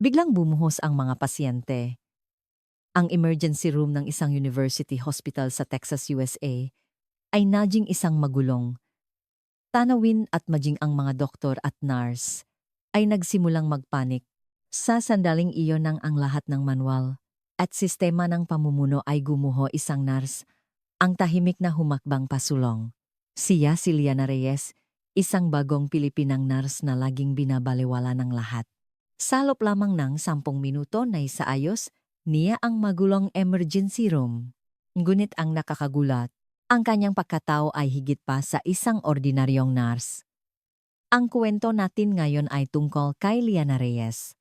Biglang bumuhos ang mga pasyente. Ang emergency room ng isang university hospital sa Texas, USA ay naging isang magulong. Tanawin at maging ang mga doktor at nurse ay nagsimulang magpanik. Sa sandaling iyon nang ang lahat ng manual at sistema ng pamumuno ay gumuho, isang nurse ang tahimik na humakbang pasulong. Siya si Liana Reyes, isang bagong Pilipinang nurse na laging binabalewala ng lahat. Sa loob lamang ng 10 minuto na isaayos niya ang magulong emergency room. Ngunit ang nakakagulat, ang kanyang pagkatao ay higit pa sa isang ordinaryong nurse. Ang kwento natin ngayon ay tungkol kay Liana Reyes.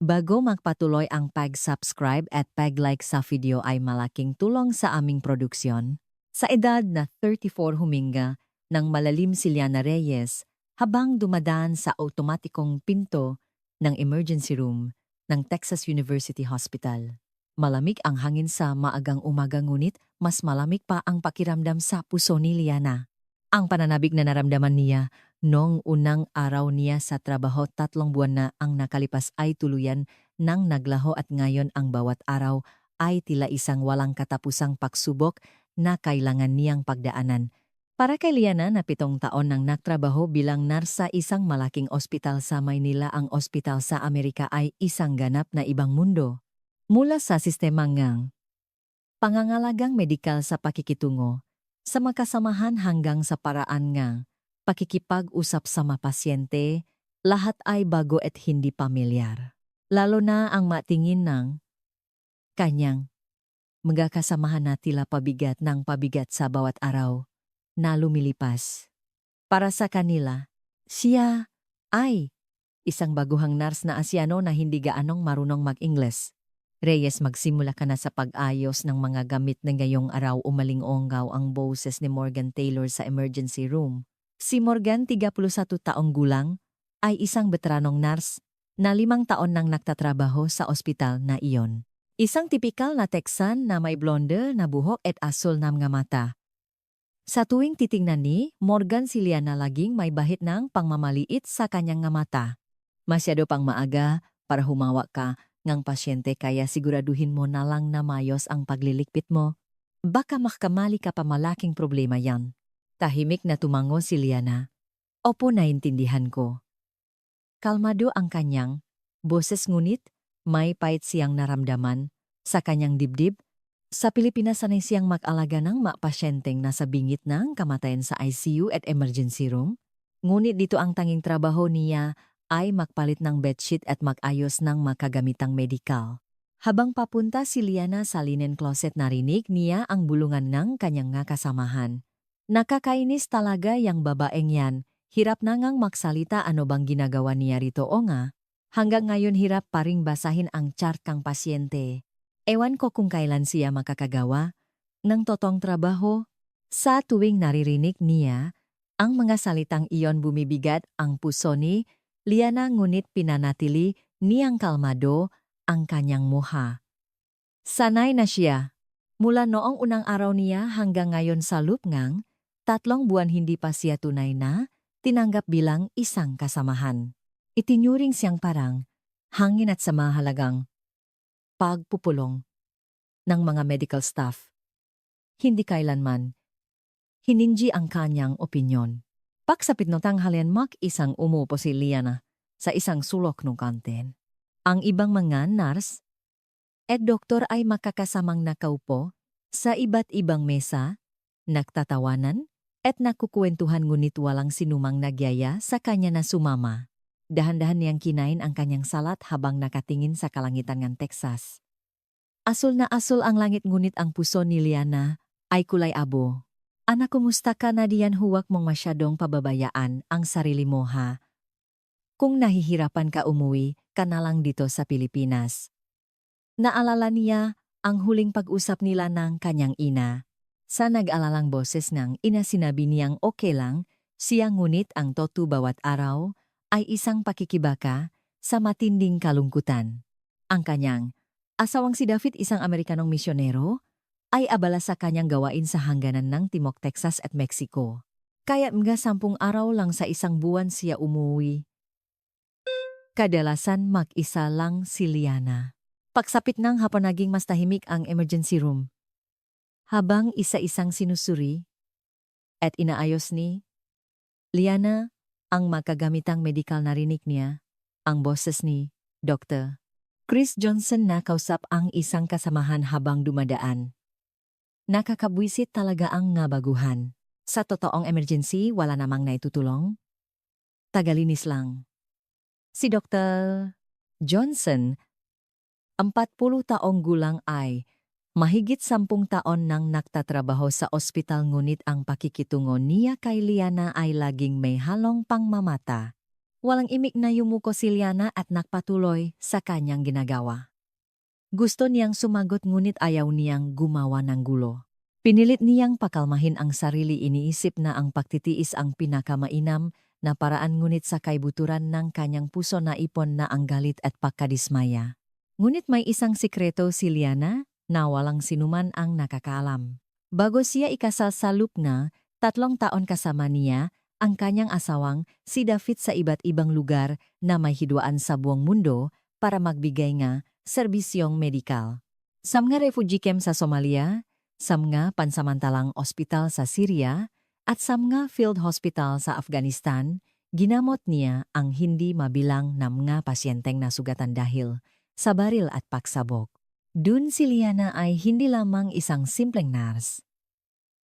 Bago magpatuloy ang pag-subscribe at pag-like sa video ay malaking tulong sa aming produksyon. Sa edad na 34 huminga ng malalim si Liana Reyes habang dumadaan sa automatikong pinto ng emergency room ng Texas University Hospital. Malamig ang hangin sa maagang umaga, ngunit mas malamig pa ang pakiramdam sa puso ni Liana. Ang pananabik na naramdaman niya noong unang araw niya sa trabaho, 3 buwan na ang nakalipas, ay tuluyan nang naglaho, at ngayon ang bawat araw ay tila isang walang katapusang pagsubok na kailangan niyang pagdaanan. Para kay Liana na 7 taon nang nagtrabaho bilang nurse sa isang malaking ospital sa Maynila, ang ospital sa Amerika ay isang ganap na ibang mundo. Mula sa sistema ng pangangalagang medikal sa pakikitungo sa makasamahan hanggang sa paraan ng pakikipag-usap sa mga pasyente, lahat ay bago at hindi pamilyar. Lalo na ang matingin ng kanyang mga kasamahan na tila pabigat ng pabigat sa bawat araw na lumilipas. Para sa kanila, siya ay isang baguhang nurse na Asyano na hindi gaanong marunong mag-Ingles. Reyes, magsimula ka na sa pag-ayos ng mga gamit na ngayong araw. Umaling-ongaw ang boses ni Morgan Taylor sa emergency room. Si Morgan, 31 taong gulang, ay isang veteranong nurse na 5 taon nang nagtatrabaho sa ospital na iyon. Isang tipikal na Texan na may blonde na buhok at asul na mga mata. Sa tuwing titingnan ni Morgan si Liana, laging may bahid ng pangmamaliit sa kanyang nga mata. Masyado pang maaga para humawak ka ng pasyente, kaya siguraduhin mo na lang na mayos ang paglilikpit mo. Baka makamali ka pa, malaking problema yan. Tahimik na tumango si Liana. Opo, naintindihan ko. Kalmado ang kanyang boses, ngunit may pait siyang naramdaman sa kanyang dibdib. Sa Pilipinas, sanay siyang mag-alaga ng mga pasyenteng nasa bingit ng kamatayan sa ICU at emergency room. Ngunit dito ang tanging trabaho niya ay magpalit ng bedsheet at mag-ayos ng makagamitang medikal. Habang papunta si Liana sa linen closet, narinig niya ang bulungan ng kanyang nga kasamahan. Nakakainis talaga yang babaeng yan. Hirap na ngang magsalita, ano bang ginagawa niya rito o nga? Hanggang ngayon hirap pa ring basahin ang chart kang pasyente. Ewan ko kung kailan siya makakagawa ng totong trabaho. Sa tuwing naririnig niya ang mga salitang iyon, bumibigat ang puso ni Liana, ngunit pinanatili niyang kalmado ang kanyang mukha. Sanay na siya. Mula noong unang araw niya hanggang ngayon sa loob ng 3 buwan, hindi pa siya tunay na tinanggap bilang isang kasamahan. Itinuring siyang parang hangin at sa mahalagang pagpupulong ng mga medical staff. Hindi kailanman hiningi ang kanyang opinyon. Pagsapit ng tanghalian, isang umupo si Liana sa isang sulok ng kantin. Ang ibang mga nurse at doktor ay makakasamang nakaupo sa iba't ibang mesa, nagtatawanan at nakukwentuhan, ngunit walang sinumang nagyaya sa kanya na sumama. Dahan-dahan niyang kinain ang kanyang salat habang nakatingin sa kalangitan ng Texas. Asul na asul ang langit, ngunit ang puso ni Liana ay kulay abo. Anak, kumusta ka na diyan? Huwag mong masyadong pababayaan ang sarili mo, ha? Kung nahihirapan ka, umuwi ka na lang dito sa Pilipinas. Naalala niya ang huling pag-usap nila ng kanyang ina. Sa nag-alalang boses ng ina, sinabi niyang okay lang siya, ngunit ang totoo bawat araw ay isang pakikibaka sa matinding kalungkutan. Ang kanyang asawang si David, isang Amerikanong misyonero, ay abala sa kanyang gawain sa hangganan ng Timog, Texas at Mexico. Kaya mga 10 araw lang sa isang buwan siya umuwi. Kadalasan mag-isa lang si Liana. Pagsapit ng hapon naging mas tahimik ang emergency room. Habang isa-isang sinusuri at inaayos ni Liana ang magkagamitang medikal, narinig niya ang boses ni Dr. Chris Johnson na kausap ang isang kasamahan habang dumadaan. Nakakabwisit talaga ang baguhan. Sa totoong emergency, wala namang naitutulong. Tagalinis lang. Si Dr. Johnson, 40 taong gulang, ay mahigit 10 taon nang nagtatrabaho sa ospital, ngunit ang pakikitungo niya kay Liana ay laging may halong pangmamata. Walang imik na yumuko si Liana at nagpatuloy sa kanyang ginagawa. Gusto niyang sumagot ngunit ayaw niyang gumawa ng gulo. Pinilit niyang pakalmahin ang sarili, iniisip na ang pagtitiis ang pinakamainam na paraan, ngunit sa kaibuturan ng kanyang puso naipon na ang galit at pagkadismaya. Ngunit may isang sikreto si Liana na walang sinuman ang nakakaalam. Bago siya ikasal sa Lubna, 3 taon kasama niya ang kanyang asawang si David sa iba't ibang lugar na may hidwaan sa buong mundo para magbigay nga serbisyong medikal. Sa mga refugee camp sa Somalia, sa mga pansamantalang ospital sa Syria, at sa mga field hospital sa Afghanistan, ginamot niya ang hindi mabilang na mga pasyenteng nasugatan dahil sa baril at pagsabog. Dun si Liana ay hindi lamang isang simpleng nurse.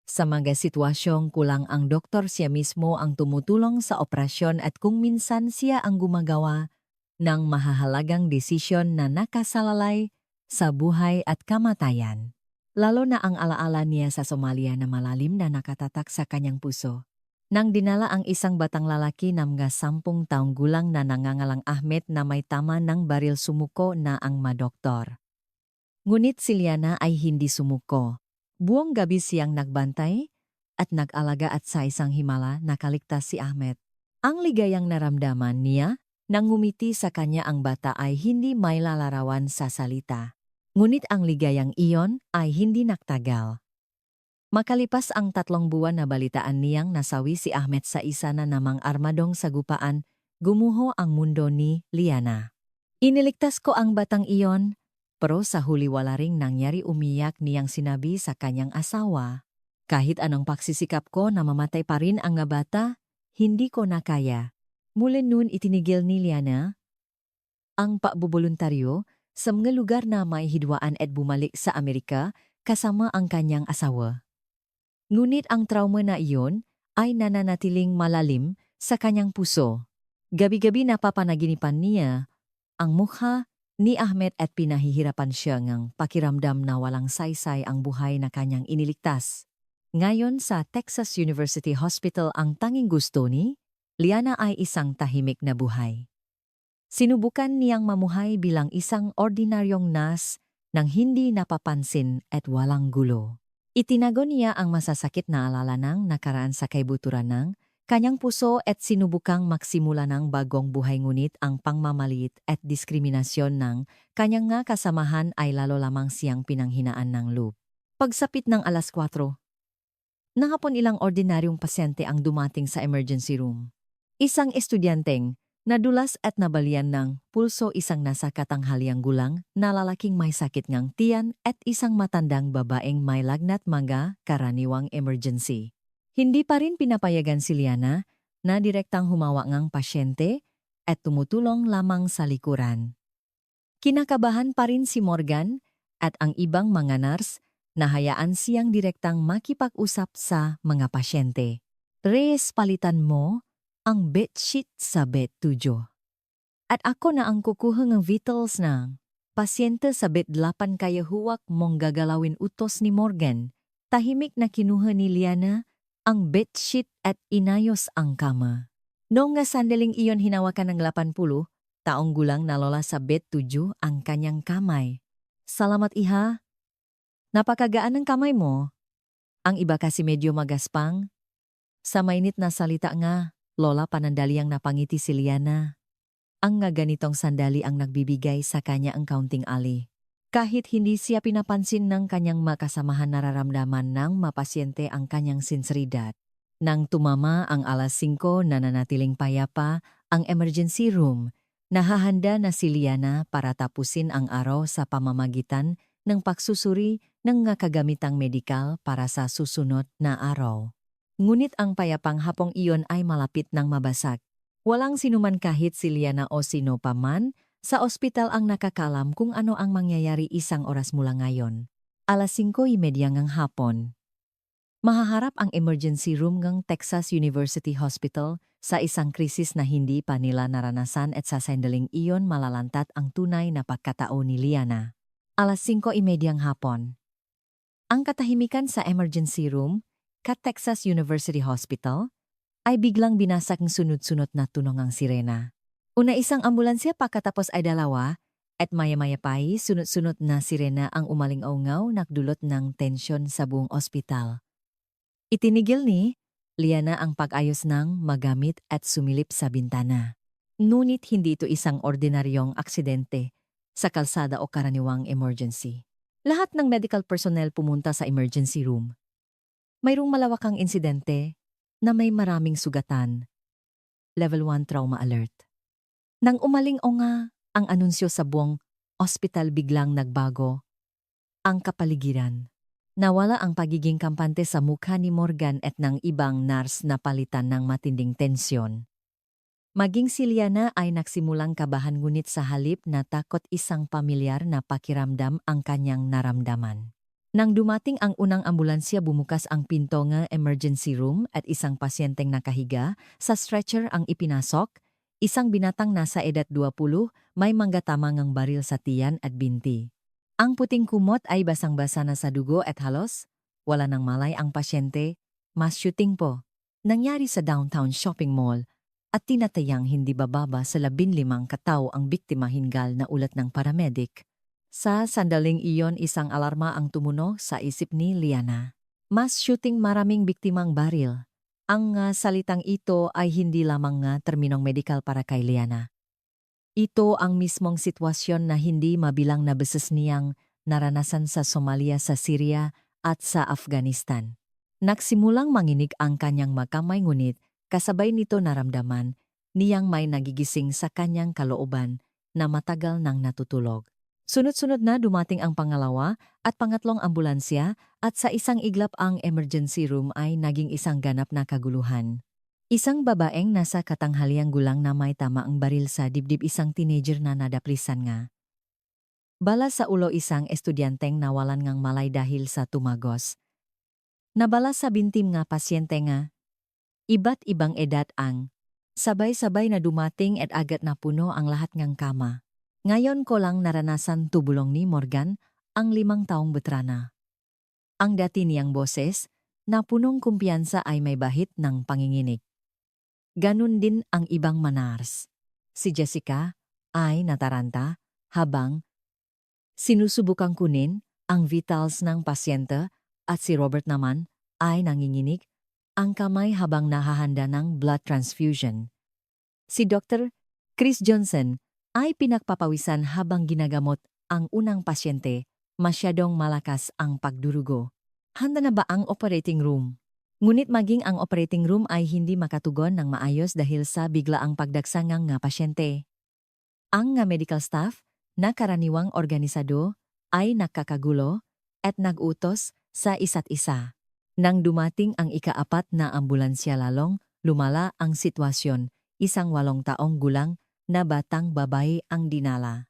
Sa mga sitwasyong kulang ang doktor, siya mismo ang tumutulong sa operasyon at kung minsan siya ang gumagawa ng mahahalagang desisyon na nakasalalay sa buhay at kamatayan. Lalo na ang alaala niya sa Somalia na malalim na nakatatak sa kanyang puso. Nang dinala ang isang batang lalaki na mga 10 taong gulang na nangangalang Ahmed na may tama ng baril, sumuko na ang madoktor. Ngunit si Liana ay hindi sumuko. Buong gabi siyang nagbantay at nag-alaga at sa isang himala nakaligtas si Ahmed. Ang ligayang naramdaman niya nang ngumiti sa kanya ang bata ay hindi may lalarawan sa salita. Ngunit ang ligayang iyon ay hindi nagtagal. Makalipas ang 3 buwan na balitaan niyang nasawi si Ahmed sa isa na namang armadong sagupaan, gumuho ang mundo ni Liana. Iniligtas ko ang batang iyon, pero sa huli wala ring nangyari, umiyak niyang sinabi sa kanyang asawa. Kahit anong pagsisikap ko na mamatay pa rin ang bata, hindi ko na kaya. Mula noon itinigil ni Liana ang pagbubuluntaryo sa mga lugar na may hidwaan at bumalik sa Amerika kasama ang kanyang asawa. Ngunit ang trauma na iyon ay nananatiling malalim sa kanyang puso. Gabi-gabi napapanaginipan niya ang mukha ni Ahmed at pinahihirapan siya ng pakiramdam na walang saysay ang buhay na kanyang iniligtas. Ngayon sa Texas University Hospital, ang tanging gusto ni Liana ay isang tahimik na buhay. Sinubukan niyang mamuhay bilang isang ordinaryong nurse nang hindi napapansin at walang gulo. Itinago niya ang masasakit na alala ng nakaraan sa kaibuturan ng kanyang puso at sinubukang magsimula ng bagong buhay, ngunit ang pangmamalit at diskriminasyon ng kanyang nga kasamahan ay lalo lamang siyang pinanghinaan ng loob. Pagsapit ng 4:00, ng hapon, ilang ordinaryong pasyente ang dumating sa emergency room. Isang estudyanteng nadulas at nabalian ng pulso, isang nasa katanghaliang gulang na lalaking may sakit ng tiyan at isang matandang babaeng may lagnat, mga karaniwang emergency. Hindi pa rin pinapayagan si Liana na direktang humawa ng pasyente at tumutulong lamang sa likuran. Kinakabahan pa rin si Morgan at ang ibang mga nurse na hayaan siyang direktang makipag-usap sa mga pasyente. Reyes, palitan mo ang bedsheet sa bed 7. At ako na ang kukuha ng vitals ng pasyente sa bed 8, kaya huwag mong gagalawin, utos ni Morgan. Tahimik na kinuha ni Liana ang bedsheet at inayos ang kama. Noong nga sandaling iyon, hinawakan ng 80 taong gulang na lola sa bed 7 ang kanyang kamay. Salamat, iha. Napakagaan ng kamay mo. Ang iba kasi medyo magaspang. Sa mainit na salita nga, lola, panandaliang napangiti si Liana. Ang nga ganitong sandali ang nagbibigay sa kanya ang kaunting ali. Kahit hindi siya pinapansin ng kanyang makasamahan, nararamdaman ng mapasyente ang kanyang sinseridad. Nang tumama ang 5:00, nananatiling payapa ang emergency room. Nahahanda na si Liana para tapusin ang araw sa pamamagitan ng pagsusuri ng mga kagamitang medikal para sa susunod na araw. Ngunit ang payapang hapong iyon ay malapit ng mabasag. Walang sinuman kahit si Liana o sino pa man sa ospital ang nakakalam kung ano ang mangyayari isang oras mula ngayon. Alas 5:30 ng hapon. Mahaharap ang emergency room ng Texas University Hospital sa isang krisis na hindi pa nila naranasan at sa sandaling iyon malalantat ang tunay na pagkatao ni Liana. Alas 5:30 hapon. Ang katahimikan sa emergency room, Texas University Hospital, ay biglang binasag ng sunod-sunod na tunog ng sirena. Una isang ambulansya pagkatapos ay dalawa, at maya-maya pa ay sunod-sunod na sirena ang umaling-aungaw nagdulot ng tensyon sa buong ospital. Itinigil ni Liana ang pag-ayos ng magamit at sumilip sa bintana. Ngunit hindi ito isang ordinaryong aksidente sa kalsada o karaniwang emergency. Lahat ng medical personnel pumunta sa emergency room. Mayroong malawakang insidente na may maraming sugatan. Level 1 trauma alert. Nang umaling-onga ang anunsyo sa buong ospital biglang nagbago ang kapaligiran. Nawala ang pagiging kampante sa mukha ni Morgan at ng ibang nurse na palitan ng matinding tensyon. Maging si Liana ay nagsimulang kabahan ngunit sa halip na takot isang pamilyar na pakiramdam ang kanyang naramdaman. Nang dumating ang unang ambulansya bumukas ang pinto ng emergency room at isang pasyenteng nakahiga sa stretcher ang ipinasok, isang binatang nasa edad 20 may manggatamang ang baril sa tiyan at binti. Ang puting kumot ay basang-basa na sa dugo at halos wala nang malay ang pasyente. Mass shooting po. Nangyari sa downtown shopping mall at tinatayang hindi bababa sa 15 katao ang biktima hingal na ulat ng paramedic. Sa sandaling iyon isang alarma ang tumunog sa isip ni Liana. Mass shooting maraming biktimang baril. Ang salitang ito ay hindi lamang terminong medikal para kay Liana. Ito ang mismong sitwasyon na hindi mabilang na beses niyang naranasan sa Somalia, sa Syria at sa Afghanistan. Nagsimulang manginig ang kanyang makamay ngunit kasabay nito naramdaman niyang may nagigising sa kanyang kalooban na matagal nang natutulog. Sunod-sunod na dumating ang pangalawa at pangatlong ambulansya at sa isang iglap ang emergency room ay naging isang ganap na kaguluhan. Isang babaeng nasa katanghaliang gulang na may tamaang baril sa dibdib isang teenager na nadaplisan nga. Bala sa ulo isang estudyanteng nawalan ngang malay dahil sa tumagos. Nabala sa bintim nga pasyente nga. Iba't ibang edad ang sabay-sabay na dumating at agad na puno ang lahat ngang kama. Ngayon ko lang naranasan tubulong ni Morgan, ang 5 taong veterana. Ang dati niyang boses, na punong kumpiyansa ay may bahit ng panginginig. Ganun din ang ibang manars. Si Jessica ay nataranta habang sinusubukang kunin ang vitals ng pasyente at si Robert naman ay nanginginig ang kamay habang nahahanda ng blood transfusion. Si Dr. Chris Johnson ay pinagpapawisan habang ginagamot ang unang pasyente, masyadong malakas ang pagdurugo. Handa na ba ang operating room? Ngunit maging ang operating room ay hindi makatugon ng maayos dahil sa biglaang pagdagsangang nga pasyente. Ang medical staff na karaniwang organisado ay nakakagulo at nag-utos sa isa't isa. Nang dumating ang ika-4 na ambulansya lalong lumala ang sitwasyon, isang 8 taong gulang na batang babae ang dinala.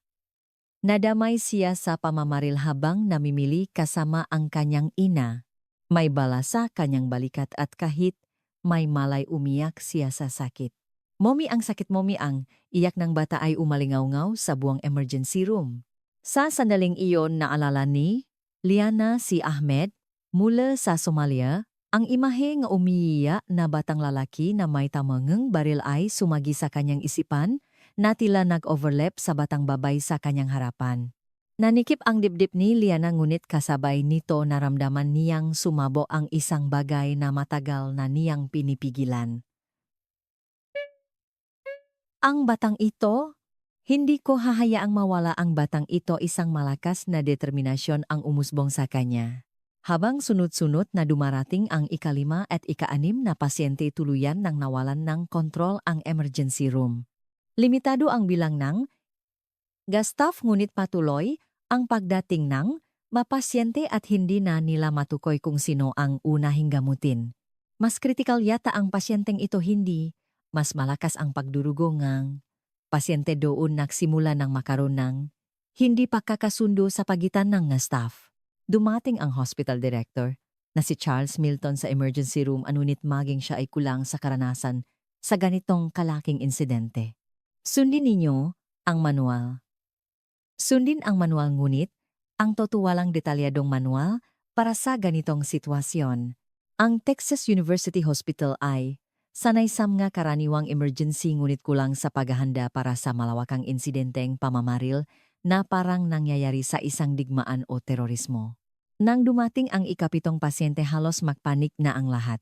Nadamay siya sa pamamaril habang namimili kasama ang kanyang ina. May bala sa kanyang balikat at kahit may malay umiyak siya sa sakit. Momi ang sakit momi ang iyak ng bata ay umalingaw-ngaw sa buong emergency room. Sa sandaling iyon naalala ni Liana si Ahmed mula sa Somalia, ang imahe nga umiiyak na batang lalaki na may tamangang baril ay sumagi sa kanyang isipan na tila nag-overlap sa batang babay sa kanyang harapan. Nanikip ang dibdib ni Liana ngunit kasabay nito naramdaman niyang sumabo ang isang bagay na matagal na niyang pinipigilan. Ang batang ito, hindi ko hahayaang mawala ang batang ito, isang malakas na determinasyon ang umusbong sa kanya. Habang sunod-sunod na dumarating ang ika-5 at ika-6 na pasyente tuluyan nang nawalan ng kontrol ang emergency room. Limitado ang bilang ng staff ngunit patuloy ang pagdating ng mapasyente at hindi na nila matukoy kung sino ang unahing gamutin. Mas kritikal yata ang pasyenteng ito hindi, mas malakas ang pagdurugo ng pasyente doon nagsimula ng makaroon ng hindi pagkakasundo sa pagitan ng staff. Dumating ang hospital director na si Charles Milton sa emergency room anunit maging siya ay kulang sa karanasan sa ganitong kalaking insidente. Sundin ninyo ang manual. Sundin ang manual ngunit ang totowalang detalyadong manual para sa ganitong sitwasyon. Ang Texas University Hospital ay sanay sa mga karaniwang emergency ngunit kulang sa paghahanda para sa malawakang insidenteng pamamaril na parang nangyayari sa isang digmaan o terorismo. Nang dumating ang ikapitong pasyente halos magpanik na ang lahat.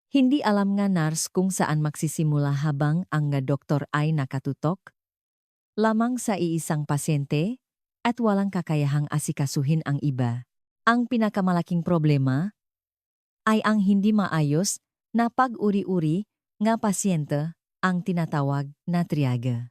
Hindi alam nga nurse kung saan magsisimula habang ang nga doktor ay nakatutok lamang sa iisang pasyente at walang kakayahang asikasuhin ang iba. Ang pinakamalaking problema ay ang hindi maayos na pag-uri-uri nga pasyente ang tinatawag na triage.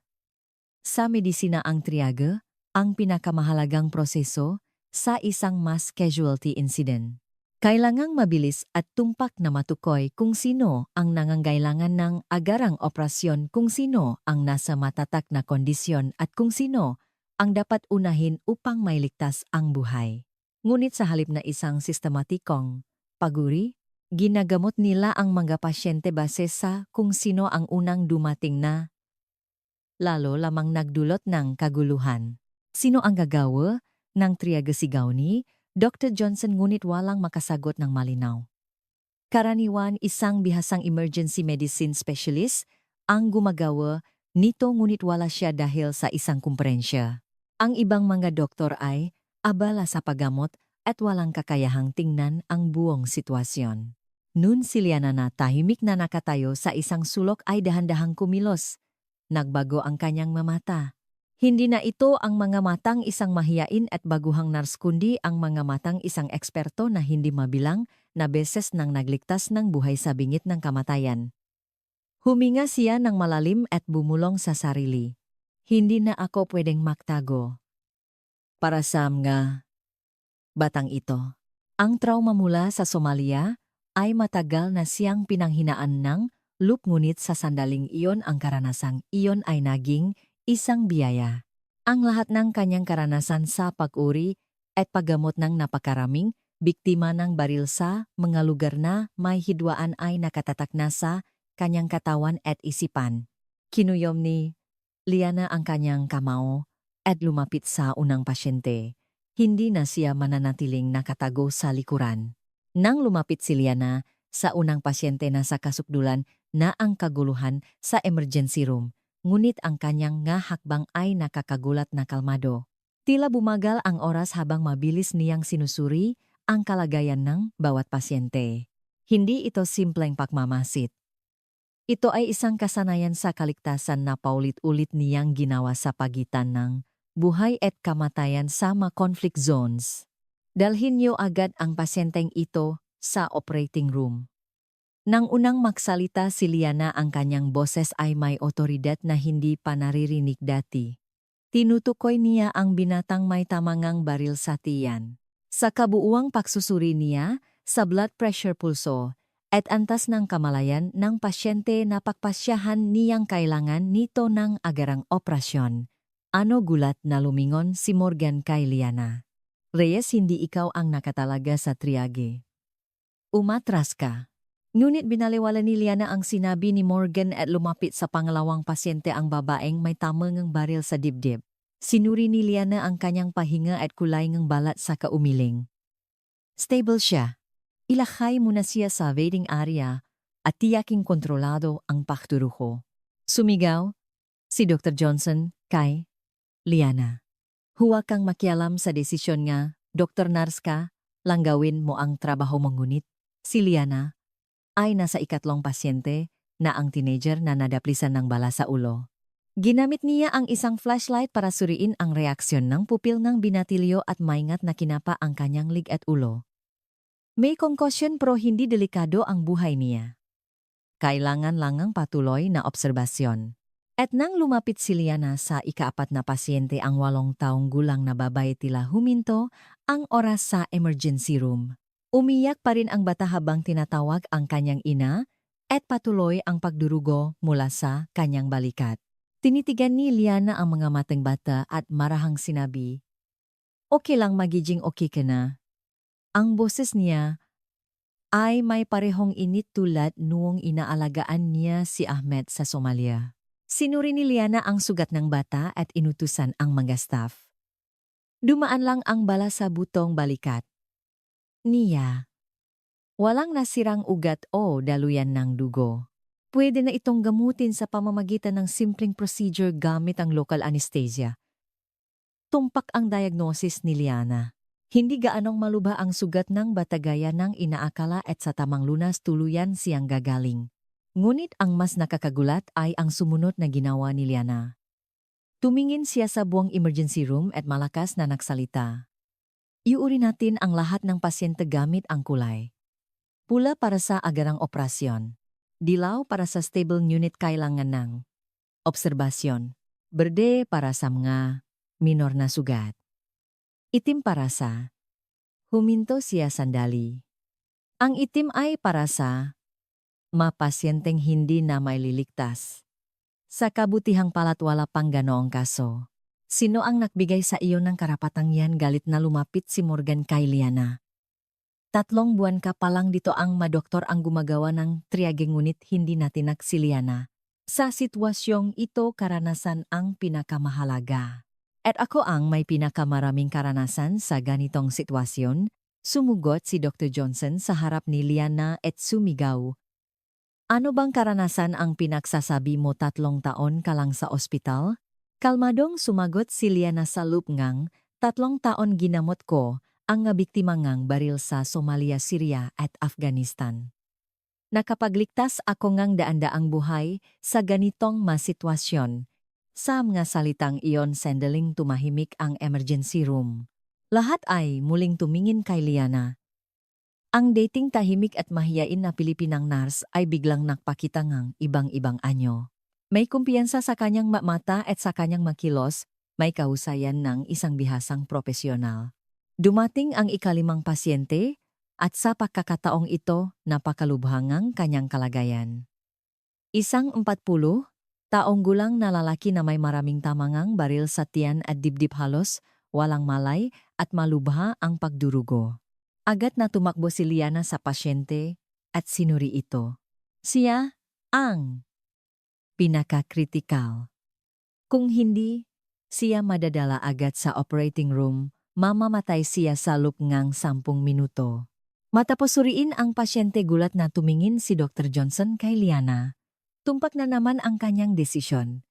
Sa medisina ang triage ang pinakamahalagang proseso sa isang mass casualty incident. Kailangang mabilis at tumpak na matukoy kung sino ang nangangailangan ng agarang operasyon, kung sino ang nasa matatak na kondisyon at kung sino ang dapat unahin upang mailigtas ang buhay. Ngunit sa halip na isang sistematikong paguri, ginagamot nila ang mga pasyente base sa kung sino ang unang dumating na, lalo lamang nagdulot ng kaguluhan. Sino ang gagawa ng triage sigaw ni Dr. Johnson ngunit walang makasagot ng malinaw. Karaniwan isang bihasang emergency medicine specialist ang gumagawa nito ngunit wala siya dahil sa isang kumperensya. Ang ibang mga doktor ay abala sa paggamot at walang kakayahang tingnan ang buong sitwasyon. Nun si Liana na tahimik na nakatayo sa isang sulok ay dahan-dahang kumilos. Nagbago ang kanyang mamata. Hindi na ito ang mga matang isang mahiyain at baguhang nurse kundi ang mga matang isang eksperto na hindi mabilang na beses nang nagligtas ng buhay sa bingit ng kamatayan. Huminga siya ng malalim at bumulong sa sarili. Hindi na ako pwedeng magtago. Para sa mga batang ito, ang trauma mula sa Somalia ay matagal na siyang pinanghinaan ng loop ngunit sa sandaling iyon ang karanasang iyon ay naging isang biyaya. Ang lahat ng kanyang karanasan sa pag-uri at paggamot ng napakaraming biktima ng baril sa mga lugar na may hidwaan ay nakatatak na sa kanyang katawan at isipan. Kinuyom ni Liana ang kanyang kamao at lumapit sa unang pasyente. Hindi na siya mananatiling nakatago sa likuran. Nang lumapit si Liana sa unang pasyente na sa kasukdulan na ang kaguluhan sa emergency room, ngunit ang kanyang nga hakbang ay nakakagulat na kalmado. Tila bumagal ang oras habang mabilis niyang sinusuri ang kalagayan ng bawat pasyente. Hindi ito simpleng pagmamasid. Ito ay isang kasanayan sa kaligtasan na paulit-ulit niyang ginawa sa pagitan ng buhay at kamatayan sa mga conflict zones. Dalhin niyo agad ang pasyenteng ito sa operating room. Nang unang magsalita si Liana ang kanyang boses ay may otoridad na hindi pa naririnig dati. Tinutukoy niya ang binatang may tamangang baril sa tiyan. Sa kabuuang pagsusuri niya sa blood pressure pulso at antas ng kamalayan ng pasyente na pagpasyahan niyang kailangan nito ng agarang operasyon. Ano gulat na lumingon si Morgan kay Liana. Reyes, hindi ikaw ang nakatalaga sa triage. Umatras ka. Ngunit binaliwala ni Liana ang sinabi ni Morgan at lumapit sa pangalawang pasyente ang babaeng may tamangang baril sa dibdib. Sinuri ni Liana ang kanyang pahinga at kulay ng balat sa kaumiling. Stable siya. Ilakay mo na siya sa waiting area at tiyaking kontrolado ang pagturuko. Sumigaw si Dr. Johnson kay Liana. Huwag kang makialam sa desisyon nga, Dr. Nurse ka, lang gawin mo ang trabaho mong ngunit. Si Liana ay nasa ikatlong pasyente na ang teenager na nadaplisan ng bala sa ulo. Ginamit niya ang isang flashlight para suriin ang reaksyon ng pupil ng binatilyo at maingat na kinapa ang kanyang lig at ulo. May concussion pero hindi delikado ang buhay niya. Kailangan langang patuloy na obserbasyon. At nang lumapit si Liana sa ikaapat na pasyente ang 8 taong gulang na babae tila huminto ang oras sa emergency room. Umiyak pa rin ang bata habang tinatawag ang kanyang ina at patuloy ang pagdurugo mula sa kanyang balikat. Tinitigan ni Liana ang mga matang bata at marahang sinabi, "Okay lang, magiging okay ka na." Ang boses niya ay may parehong init tulad noong inaalagaan niya si Ahmed sa Somalia. Sinuri ni Liana ang sugat ng bata at inutusan ang mga staff. Dumaan lang ang bala sa butong balikat niya. Walang nasirang ugat o daluyan ng dugo. Pwede na itong gamutin sa pamamagitan ng simpleng procedure gamit ang local anesthesia. Tumpak ang diagnosis ni Liana. Hindi gaanong malubha ang sugat ng bata gaya ng inaakala at sa tamang lunas tuluyan siyang gagaling. Ngunit ang mas nakakagulat ay ang sumunod na ginawa ni Liana. Tumingin siya sa buong emergency room at malakas na nagsalita. Iuri natin ang lahat ng pasyente gamit ang kulay. Pula para sa agarang operasyon. Dilaw para sa stable unit kailangan ng obserbasyon. Berde para sa mga minor na sugat. Itim para sa huminto siya sandali. Ang itim ay para sa pasyenteng hindi na maililigtas. Sa kabutihang pala't wala pang ganoong kaso. Sino ang nagbigay sa iyo ng karapatang yan? Galit na lumapit si Morgan kay Liana. 3 buwan ka pa lang dito ang madoktor ang gumagawa ng triage ngunit hindi natinak si Liana. Sa sitwasyong ito karanasan ang pinakamahalaga. At ako ang may pinakamaraming karanasan sa ganitong sitwasyon, sumugot si Dr. Johnson sa harap ni Liana at sumigaw. Ano bang karanasan ang pinagsasabi mo 3 taon ka lang sa ospital? Kalmadong sumagot si Liana sa lupngang, 3 taon ginamot ko ang biktima ngang baril sa Somalia, Syria at Afghanistan. Nakapagligtas ako ngang daan-daang buhay sa ganitong masitwasyon. Sa mga salitang iyon sandaling tumahimik ang emergency room. Lahat ay muling tumingin kay Liana. Ang dating tahimik at mahiyain na Pilipinang nurse ay biglang nakpakita ngang ibang-ibang anyo. May kumpiyansa sa kanyang mata at sa kanyang makilos, may kahusayan ng isang bihasang propesyonal. Dumating ang ika-5 pasyente at sa pagkakataong ito napakalubhangang kanyang kalagayan. Isang 40 taong gulang na lalaki na may maraming tamangang baril sa tiyan at dibdib halos, walang malay at malubha ang pagdurugo. Agad na tumakbo si Liana sa pasyente at sinuri ito. Siya ang pinakakritikal. Kung hindi, siya madadala agad sa operating room, mamamatay siya sa loob ngang 10 minuto. Matapos suriin ang pasyente gulat na tumingin si Dr. Johnson kay Liana. Tumpak na naman ang kanyang desisyon.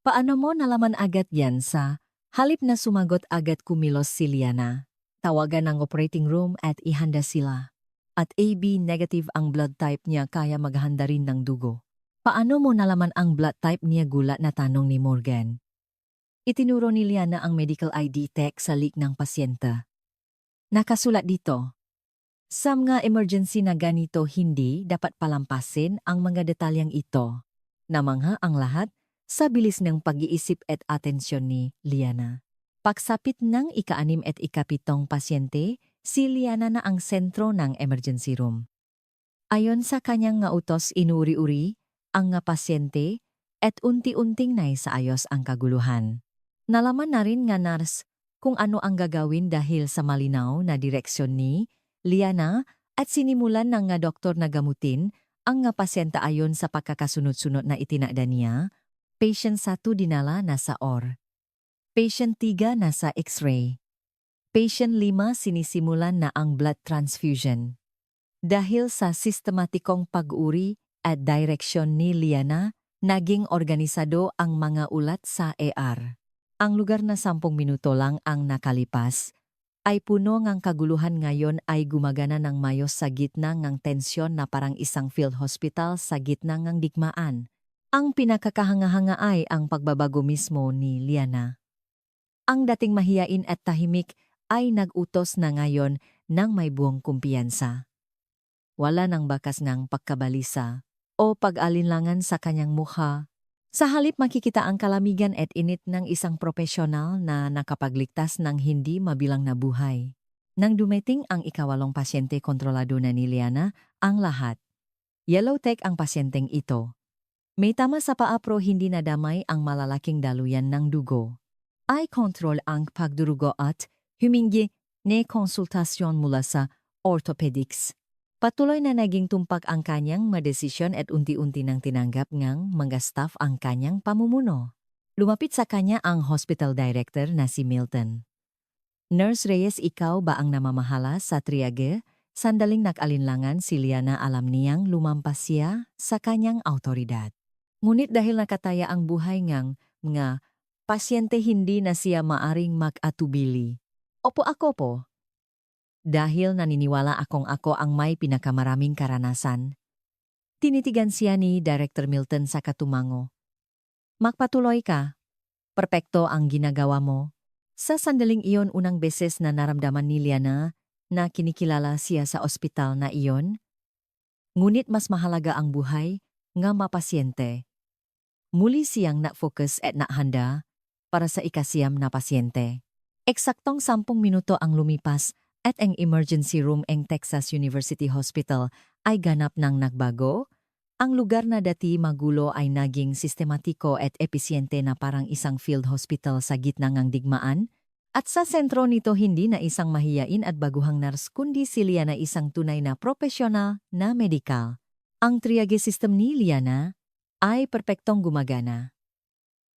Paano mo nalaman agad yan sa halip na sumagot agad kumilos si Liana? Tawagan ng operating room at ihanda sila. At AB negative ang blood type niya kaya maghanda rin ng dugo. Paano mo nalaman ang blood type niya gulat na tanong ni Morgan? Itinuro ni Liana ang medical ID tech sa leak ng pasyente. Nakasulat dito. Sa mga emergency na ganito hindi dapat palampasin ang mga detalyeng ito. Namangha ang lahat sa bilis ng pag-iisip at atensyon ni Liana. Pagsapit ng ika-6 at ika-7 pasyente, si Liana na ang sentro ng emergency room. Ayon sa kanyang nga utos inuri-uri ang nga pasyente at unti-unting naisaayos ang kaguluhan. Nalaman na rin nga nurse kung ano ang gagawin dahil sa malinaw na direksyon ni Liana at sinimulan ng nga doktor na gamutin ang nga pasyente ayon sa pagkakasunod-sunod na itinakda niya. Patient 1 dinala na sa OR. Patient 3 nasa X-ray. Patient 5 sinisimulan na ang blood transfusion. Dahil sa sistematikong pag-uri at direksyon ni Liana, naging organisado ang mga ulat sa ER. Ang lugar na 10 minuto lang ang nakalipas, ay puno ngang kaguluhan ngayon ay gumagana ng mayos sa gitna ngang tensyon na parang isang field hospital sa gitna ngang digmaan. Ang pinakakahanga-hanga ay ang pagbabago mismo ni Liana. Ang dating mahiyain at tahimik ay nag-utos na ngayon ng may buong kumpiyansa. Wala nang bakas ng pagkabalisa o pag-alinlangan sa kanyang mukha. Sa halip makikita ang kalamigan at init ng isang profesional na nakapagligtas ng hindi mabilang na buhay. Nang dumating ang ikawalong pasyente, kontrolado na ni Liana ang lahat. Yellow tech ang pasyenteng ito. May tama sa paa pero hindi nadamay ang malalaking daluyan ng dugo. Eye control ang pagdurugo at humingi ni konsultasyon mula sa orthopedics. Patuloy na naging tumpak ang kanyang madesisyon at unti-unti nang tinanggap ngang mga staff ang kanyang pamumuno. Lumapit sa kanya ang hospital director na si Milton. Nurse Reyes, ikaw ba ang namamahala sa triage? Sandaling nag-alinlangan si Liana, alam niyang lumampas siya sa kanyang autoridad. Ngunit dahil nakataya ang buhay ngang mga pasyente, hindi na siya maaring mag-atubili. Opo, ako po. Dahil naniniwala akong ako ang may pinakamaraming karanasan. Tinitigan siya ni Director Milton sa katumango. Magpatuloy ka. Perpekto ang ginagawa mo. Sa sandaling iyon, unang beses na naramdaman ni Liana na kinikilala siya sa ospital na iyon. Ngunit mas mahalaga ang buhay nga mapasyente. Muli siyang na-focus at nahanda para sa ikasiyam na pasyente. Eksaktong 10 minuto ang lumipas at ang emergency room ng Texas University Hospital ay ganap ng nagbago. Ang lugar na dati magulo ay naging sistematiko at episyente na parang isang field hospital sa gitna ng digmaan. At sa sentro nito, hindi na isang mahiyain at baguhang nurse kundi si Liana, isang tunay na profesional na medikal. Ang triage system ni Liana ay perpektong gumagana.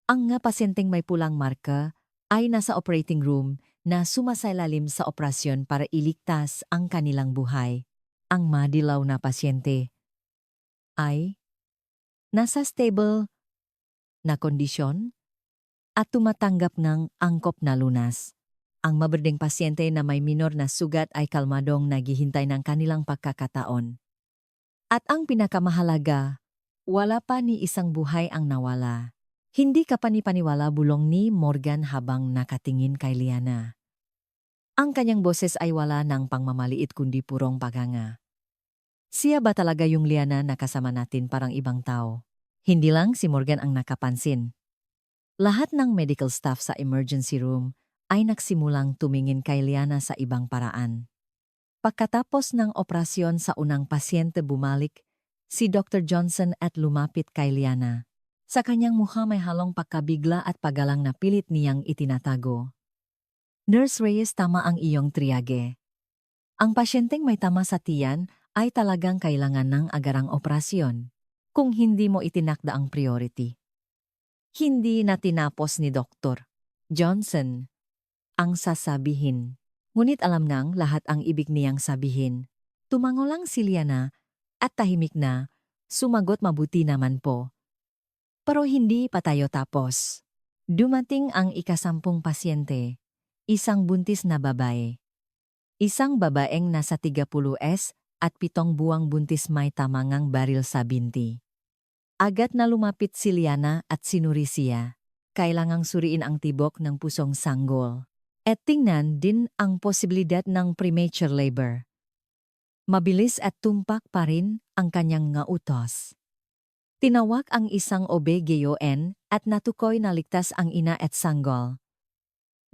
Ang nga pasyenteng may pulang marka ay nasa operating room na sumasailalim sa operasyon para iligtas ang kanilang buhay. Ang madilaw na pasyente ay nasa stable na kondisyon at tumatanggap ng angkop na lunas. Ang maberdeng pasyente na may minor na sugat ay kalmadong naghihintay ng kanilang pagkakataon. At ang pinakamahalaga, wala pa ni isang buhay ang nawala. Hindi ka panipaniwala, bulong ni Morgan habang nakatingin kay Liana. Ang kanyang boses ay wala ng pangmamaliit kundi purong paganga. Siya ba talaga yung Liana na kasama natin, parang ibang tao? Hindi lang si Morgan ang nakapansin. Lahat ng medical staff sa emergency room ay nagsimulang tumingin kay Liana sa ibang paraan. Pagkatapos ng operasyon sa unang pasyente, bumalik si Dr. Johnson at lumapit kay Liana. Sa kanyang mukha may halong pagkabigla at paggalang na pilit niyang itinatago. Nurse Reyes, tama ang iyong triage. Ang pasyenteng may tama sa tiyan ay talagang kailangan ng agarang operasyon. Kung hindi mo itinakda ang priority. Hindi na tinapos ni Dr. Johnson ang sasabihin. Ngunit alam nang lahat ang ibig niyang sabihin. Tumango lang si Liana at tahimik na sumagot, mabuti naman po. Pero hindi pa tayo tapos. Dumating ang ika-10 pasyente, isang buntis na babae. Isang babaeng nasa 30s at 7 buwang buntis, may tamangang baril sa binti. Agad na lumapit si Liana at sinuri siya. Kailangang suriin ang tibok ng pusong sanggol. At tingnan din ang posibilidad ng premature labor. Mabilis at tumpak pa rin ang kanyang nga utos. Tinawag ang isang OB-GYN at natukoy na ligtas ang ina at sanggol.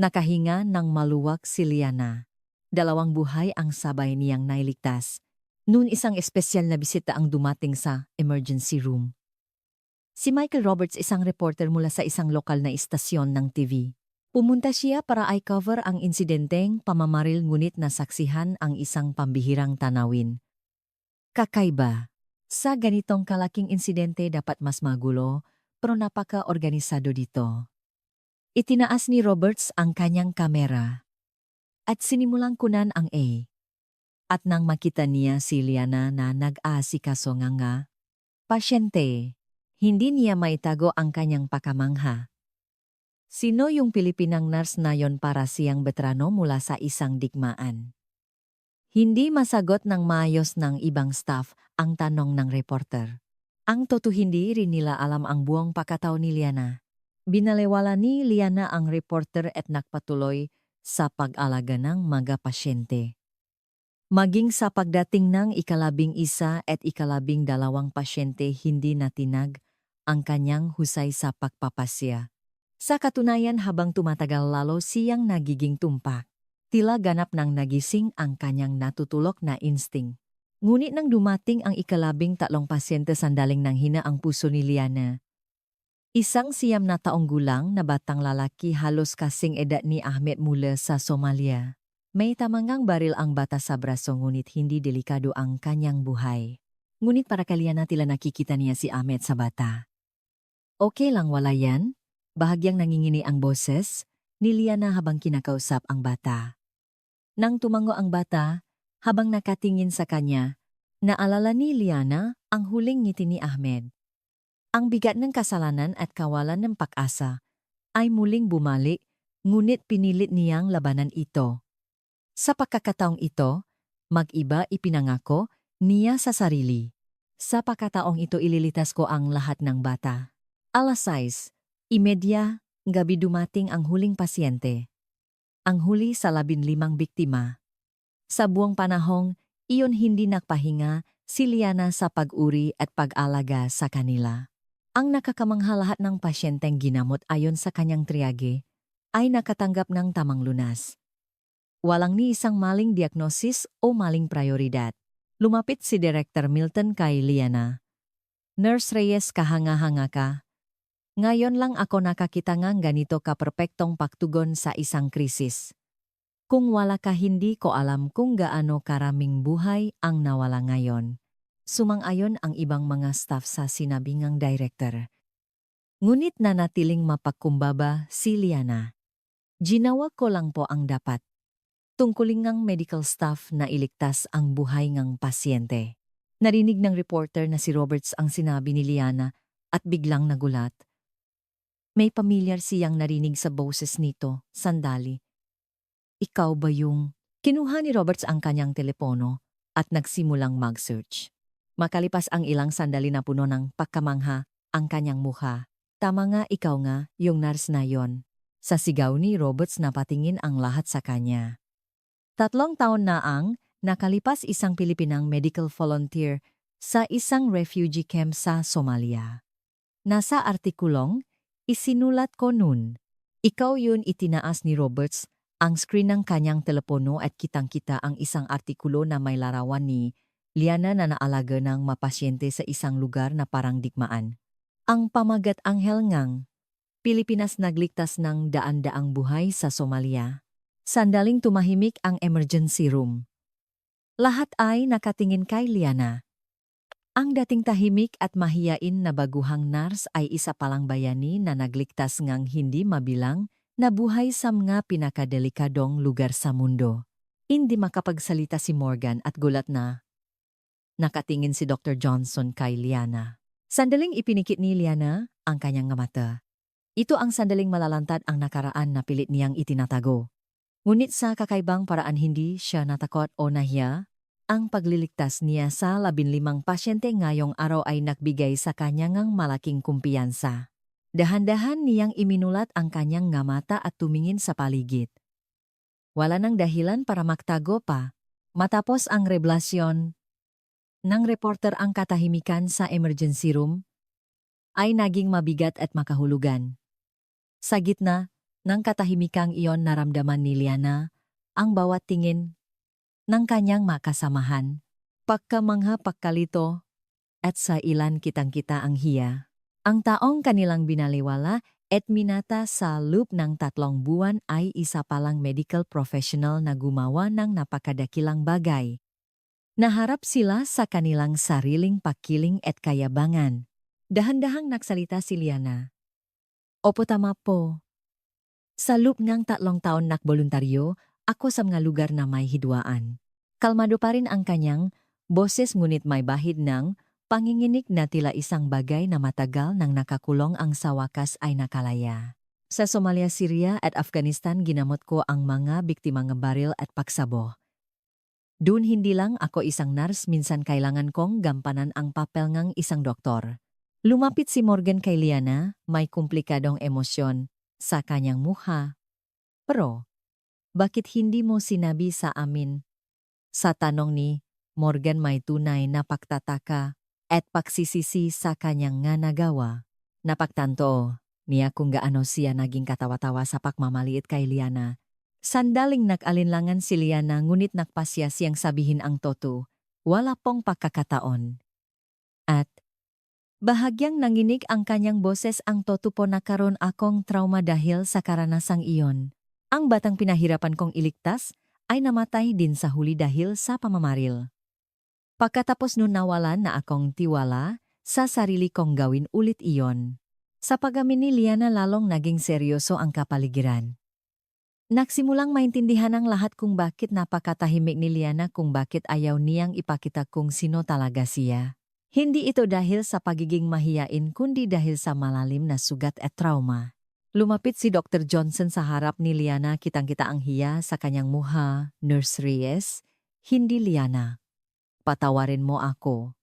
Nakahinga ng maluwag si Liana. 2 buhay ang sabay niyang nailigtas. Noon isang espesyal na bisita ang dumating sa emergency room. Si Michael Roberts, isang reporter mula sa isang lokal na istasyon ng TV. Pumunta siya para i-cover ang insidenteng pamamaril, ngunit nasaksihan ang isang pambihirang tanawin. Kakaiba. Sa ganitong kalaking insidente dapat mas magulo, pero napaka-organisado dito. Itinaas ni Roberts ang kanyang kamera at sinimulang kunan ang A. At nang makita niya si Liana na nag-aasikaso nga pasyente, hindi niya maitago ang kanyang pakamangha. Sino yung Pilipinang nurse na yon? Para siyang veterano mula sa isang digmaan. Hindi masagot ng maayos ng ibang staff ang tanong ng reporter. Ang totoo, hindi rin nila alam ang buong pagkatao ni Liana. Binalewala ni Liana ang reporter at nagpatuloy sa pag-alaga ng mga pasyente. Maging sa pagdating ng ika-11 at ika-12 pasyente, hindi natinag ang kanyang husay sa pagpapasya. Sa katunayan habang tumatagal lalo siyang nagiging tumpak. Tila ganap nang nagising ang kanyang natutulok na insting. Ngunit nang dumating ang ika-13 pasyente sandaling nanghina ang puso ni Liana. Isang 9 gulang na batang lalaki halos kasing edad ni Ahmed mula sa Somalia. May tamangang baril ang bata sa braso ngunit hindi delikado ang kanyang buhay. Ngunit para kay Liana tila nakikita niya si Ahmed sa bata. Okay lang wala yan? Bahagyang nangingini ang boses ni Liana habang kinakausap ang bata. Nang tumango ang bata, habang nakatingin sa kanya, naalala ni Liana ang huling ngiti ni Ahmed. Ang bigat ng kasalanan at kawalan ng pag-asa ay muling bumalik, ngunit pinilit niyang labanan ito. Sa pagkakataong ito, mag-iba ipinangako niya sa sarili. Sa pagkataong ito ililitas ko ang lahat ng bata. Alas 6:30, gabi dumating ang huling pasyente. Ang huli sa 15 biktima. Sa buong panahong, iyon hindi nagpahinga si Liana sa pag-uri at pag-alaga sa kanila. Ang nakakamangha lahat ng pasyenteng ginamot ayon sa kanyang triage ay nakatanggap ng tamang lunas. Walang ni isang maling diagnosis o maling prioridad. Lumapit si Director Milton kay Liana. Nurse Reyes, kahanga-hanga ka. Ngayon lang ako nakakita ngang ganito ka-perpektong pagtugon sa isang krisis. Kung wala ka hindi ko alam kung gaano karaming buhay ang nawala ngayon. Sumang-ayon ang ibang mga staff sa sinabi ng director. Ngunit nanatiling mapagkumbaba si Liana. Ginawa ko lang po ang dapat. Tungkulin ng medical staff na iligtas ang buhay ng pasyente. Narinig ng reporter na si Roberts ang sinabi ni Liana at biglang nagulat. May pamilyar siyang narinig sa boses nito, sandali. Ikaw ba yung... Kinuha ni Roberts ang kanyang telepono at nagsimulang mag-search. Makalipas ang ilang sandali na puno ng pagkamangha ang kanyang mukha. Tama nga, ikaw nga, yung nurse na yon. Sa sigaw ni Roberts napatingin ang lahat sa kanya. 3 taon na ang nakalipas isang Pilipinang medical volunteer sa isang refugee camp sa Somalia. Nasa artikulong, isinulat ko nun. Ikaw yun, itinaas ni Roberts ang screen ng kanyang telepono at kitang-kita ang isang artikulo na may larawan ni Liana na naalaga ng mapasyente sa isang lugar na parang digmaan. Ang pamagat Anghel ngang, Pilipinas nagligtas ng daan-daang buhay sa Somalia. Sandaling tumahimik ang emergency room. Lahat ay nakatingin kay Liana. Ang dating tahimik at mahiyain na baguhang nurse ay isa palang bayani na nagligtas ngang hindi mabilang na buhay sa mga pinakadelikadong lugar sa mundo. Hindi makapagsalita si Morgan at gulat na. Nakatingin si Dr. Johnson kay Liana. Sandaling ipinikit ni Liana ang kanyang mata. Ito ang sandaling malalantad ang nakaraan na pilit niyang itinatago. Ngunit sa kakaibang paraan hindi siya natakot o nahiya. Ang pagliligtas niya sa 15 pasyente ngayong araw ay nagbigay sa kanya ng malaking kumpiyansa. Dahan-dahan niyang iminulat ang kanyang nga mata at tumingin sa paligid. Wala nang dahilan para magtago pa. Matapos ang revelasyon ng reporter ang katahimikan sa emergency room, ay naging mabigat at makahulugan. Sa gitna ng katahimikang iyon naramdaman ni Liana ang bawat tingin ng kanyang makasamahan. Pagkamangha pagkalito, at sa ilan kitang-kita ang hiya. Ang taong kanilang binaliwala at minata sa loob ng 3 buwan ay isa palang medical professional na gumawa ng napakadakilang bagay. Naharap sila sa kanilang sariling pakiling at kayabangan. Dahan-dahang nagsalita si Liana. Opo, tama po. Sa loob ng 3 taon nakboluntaryo, ako sa mga lugar na may hidwaan. Kalmado pa rin ang kanyang boses ngunit may bahid ng panginginig na tila isang bagay na matagal nang nakakulong ang sa wakas ay nakalaya. Sa Somalia, Syria at Afghanistan ginamot ko ang mga biktima ng baril at pagsabo. Doon hindi lang ako isang nurse, minsan kailangan kong gampanan ang papel ng isang doktor. Lumapit si Morgan kay Liana, may komplikadong emosyon sa kanyang mukha. Pero, bakit hindi mo sinabi sa amin? Sa tanong ni Morgan may tunay na pagtataka at pagsisisi sa kanyang nga nagawa. Napagtanto niya kung gaano siya naging katawa-tawa sa pagmamaliit kay Liana. Sandaling nag-alinlangan si Liana ngunit nakpasya siyang sabihin ang totoo. Wala pong pagkakataon. At bahagyang nanginig ang kanyang boses ang totoo po nakaroon akong trauma dahil sa karanasang iyon. Ang batang pinahirapan kong iligtas ay namatay din sa huli dahil sa pamamaril. Pagkatapos nun nawalan na akong tiwala sa sarili kong gawin ulit iyon. Sa pag-amin ni Liana lalong naging seryoso ang kapaligiran. Nagsimulang maintindihan ng lahat kung bakit napakatahimik ni Liana kung bakit ayaw niyang ipakita kung sino talaga siya. Hindi ito dahil sa pagiging mahiyain kundi dahil sa malalim na sugat at trauma. Lumapit si Dr. Johnson sa harap ni Liana, kitang-kita ang hiya sa kanyang muha. Nurse Reyes, hindi Liana. Patawarin mo ako.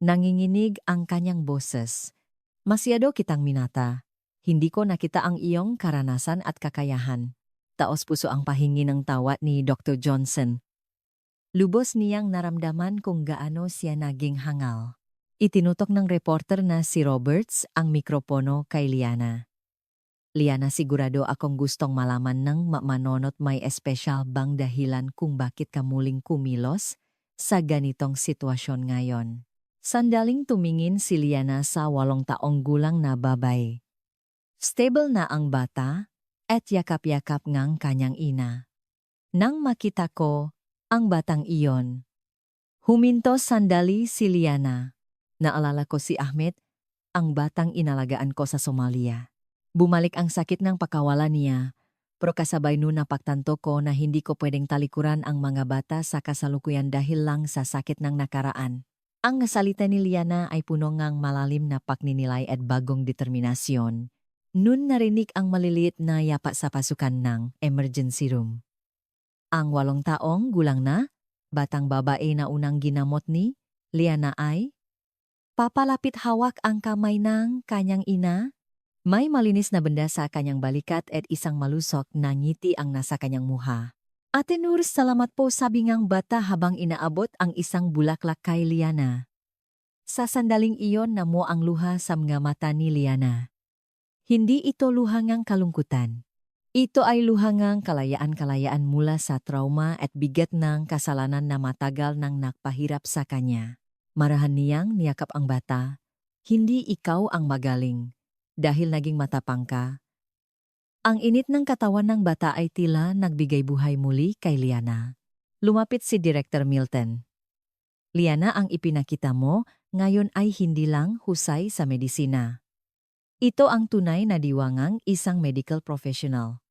Nanginginig ang kanyang boses. Masyado kitang minata. Hindi ko nakita ang iyong karanasan at kakayahan. Taos puso ang pahingi ng tawad ni Dr. Johnson. Lubos niyang naramdaman kung gaano siya naging hangal. Itinutok ng reporter na si Roberts ang mikropono kay Liana. Liana, sigurado akong gustong malaman ng manonot may espesyal bang dahilan kung bakit ka muling kumilos sa ganitong sitwasyon ngayon. Sandaling tumingin si Liana sa 8 taong gulang na babae. Stable na ang bata at yakap-yakap ngang kanyang ina. Nang makita ko ang batang iyon, huminto sandali si Liana. Naalala ko si Ahmed, ang batang inalagaan ko sa Somalia. Bumalik ang sakit ng pagkawala niya, pero kasabay nun napagtanto ko na hindi ko pwedeng talikuran ang mga bata sa kasalukuyan dahil lang sa sakit ng nakaraan. Ang salita ni Liana ay puno ngang malalim na pagninilay at bagong determinasyon. Nun narinig ang maliliit na yapa sa pasukan ng emergency room. Ang 8 taong gulang na, batang babae na unang ginamot ni Liana ay papalapit hawak ang kamay ng kanyang ina. May malinis na benda sa kanyang balikat at isang malusok na ngiti ang nasa kanyang muha. Ate Nurse, salamat po, sabi ngang bata habang inaabot ang isang bulaklak kay Liana. Sa sandaling iyon namo ang luha sa mga mata ni Liana. Hindi ito luha ngang kalungkutan. Ito ay luha ngang kalayaan-kalayaan mula sa trauma at bigat ng kasalanan na matagal nang nakpahirap sa kanya. Marahan niyang niyakap ang bata. Hindi ikaw ang magaling. Dahil naging matapang ka. Ang init ng katawan ng bata ay tila nagbigay buhay muli kay Liana. Lumapit si Director Milton. Liana, ang ipinakita mo ngayon ay hindi lang husay sa medisina. Ito ang tunay na diwangang isang medical professional.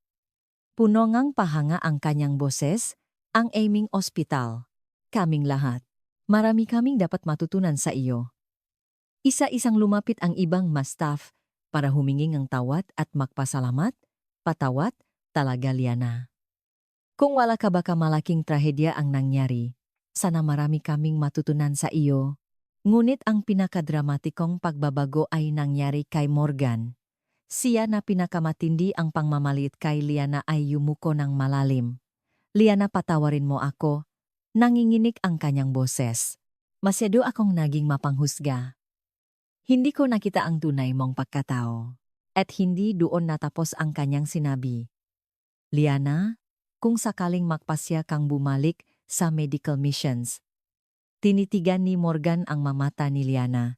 Puno ngang pahanga ang kanyang boses, ang aming ospital. Kaming lahat. Marami kaming dapat matutunan sa iyo. Isa-isang lumapit ang ibang mas staff para humingi ng tawad at magpasalamat. Patawad, talaga Liana. Kung wala ka baka malaking trahedya ang nangyari. Sana marami kaming matutunan sa iyo. Ngunit ang pinakadramatikong pagbabago ay nangyari kay Morgan. Siya na pinakamatindi ang pangmamalit kay Liana ay yumuko ng malalim. Liana, patawarin mo ako. Nanginginig ang kanyang boses. Masyado akong naging mapanghusga. Hindi ko nakita ang tunay mong pagkatao. At hindi doon natapos ang kanyang sinabi. Liana, kung sakaling magpasya kang bumalik sa medical missions. Tinitigan ni Morgan ang mamata ni Liana.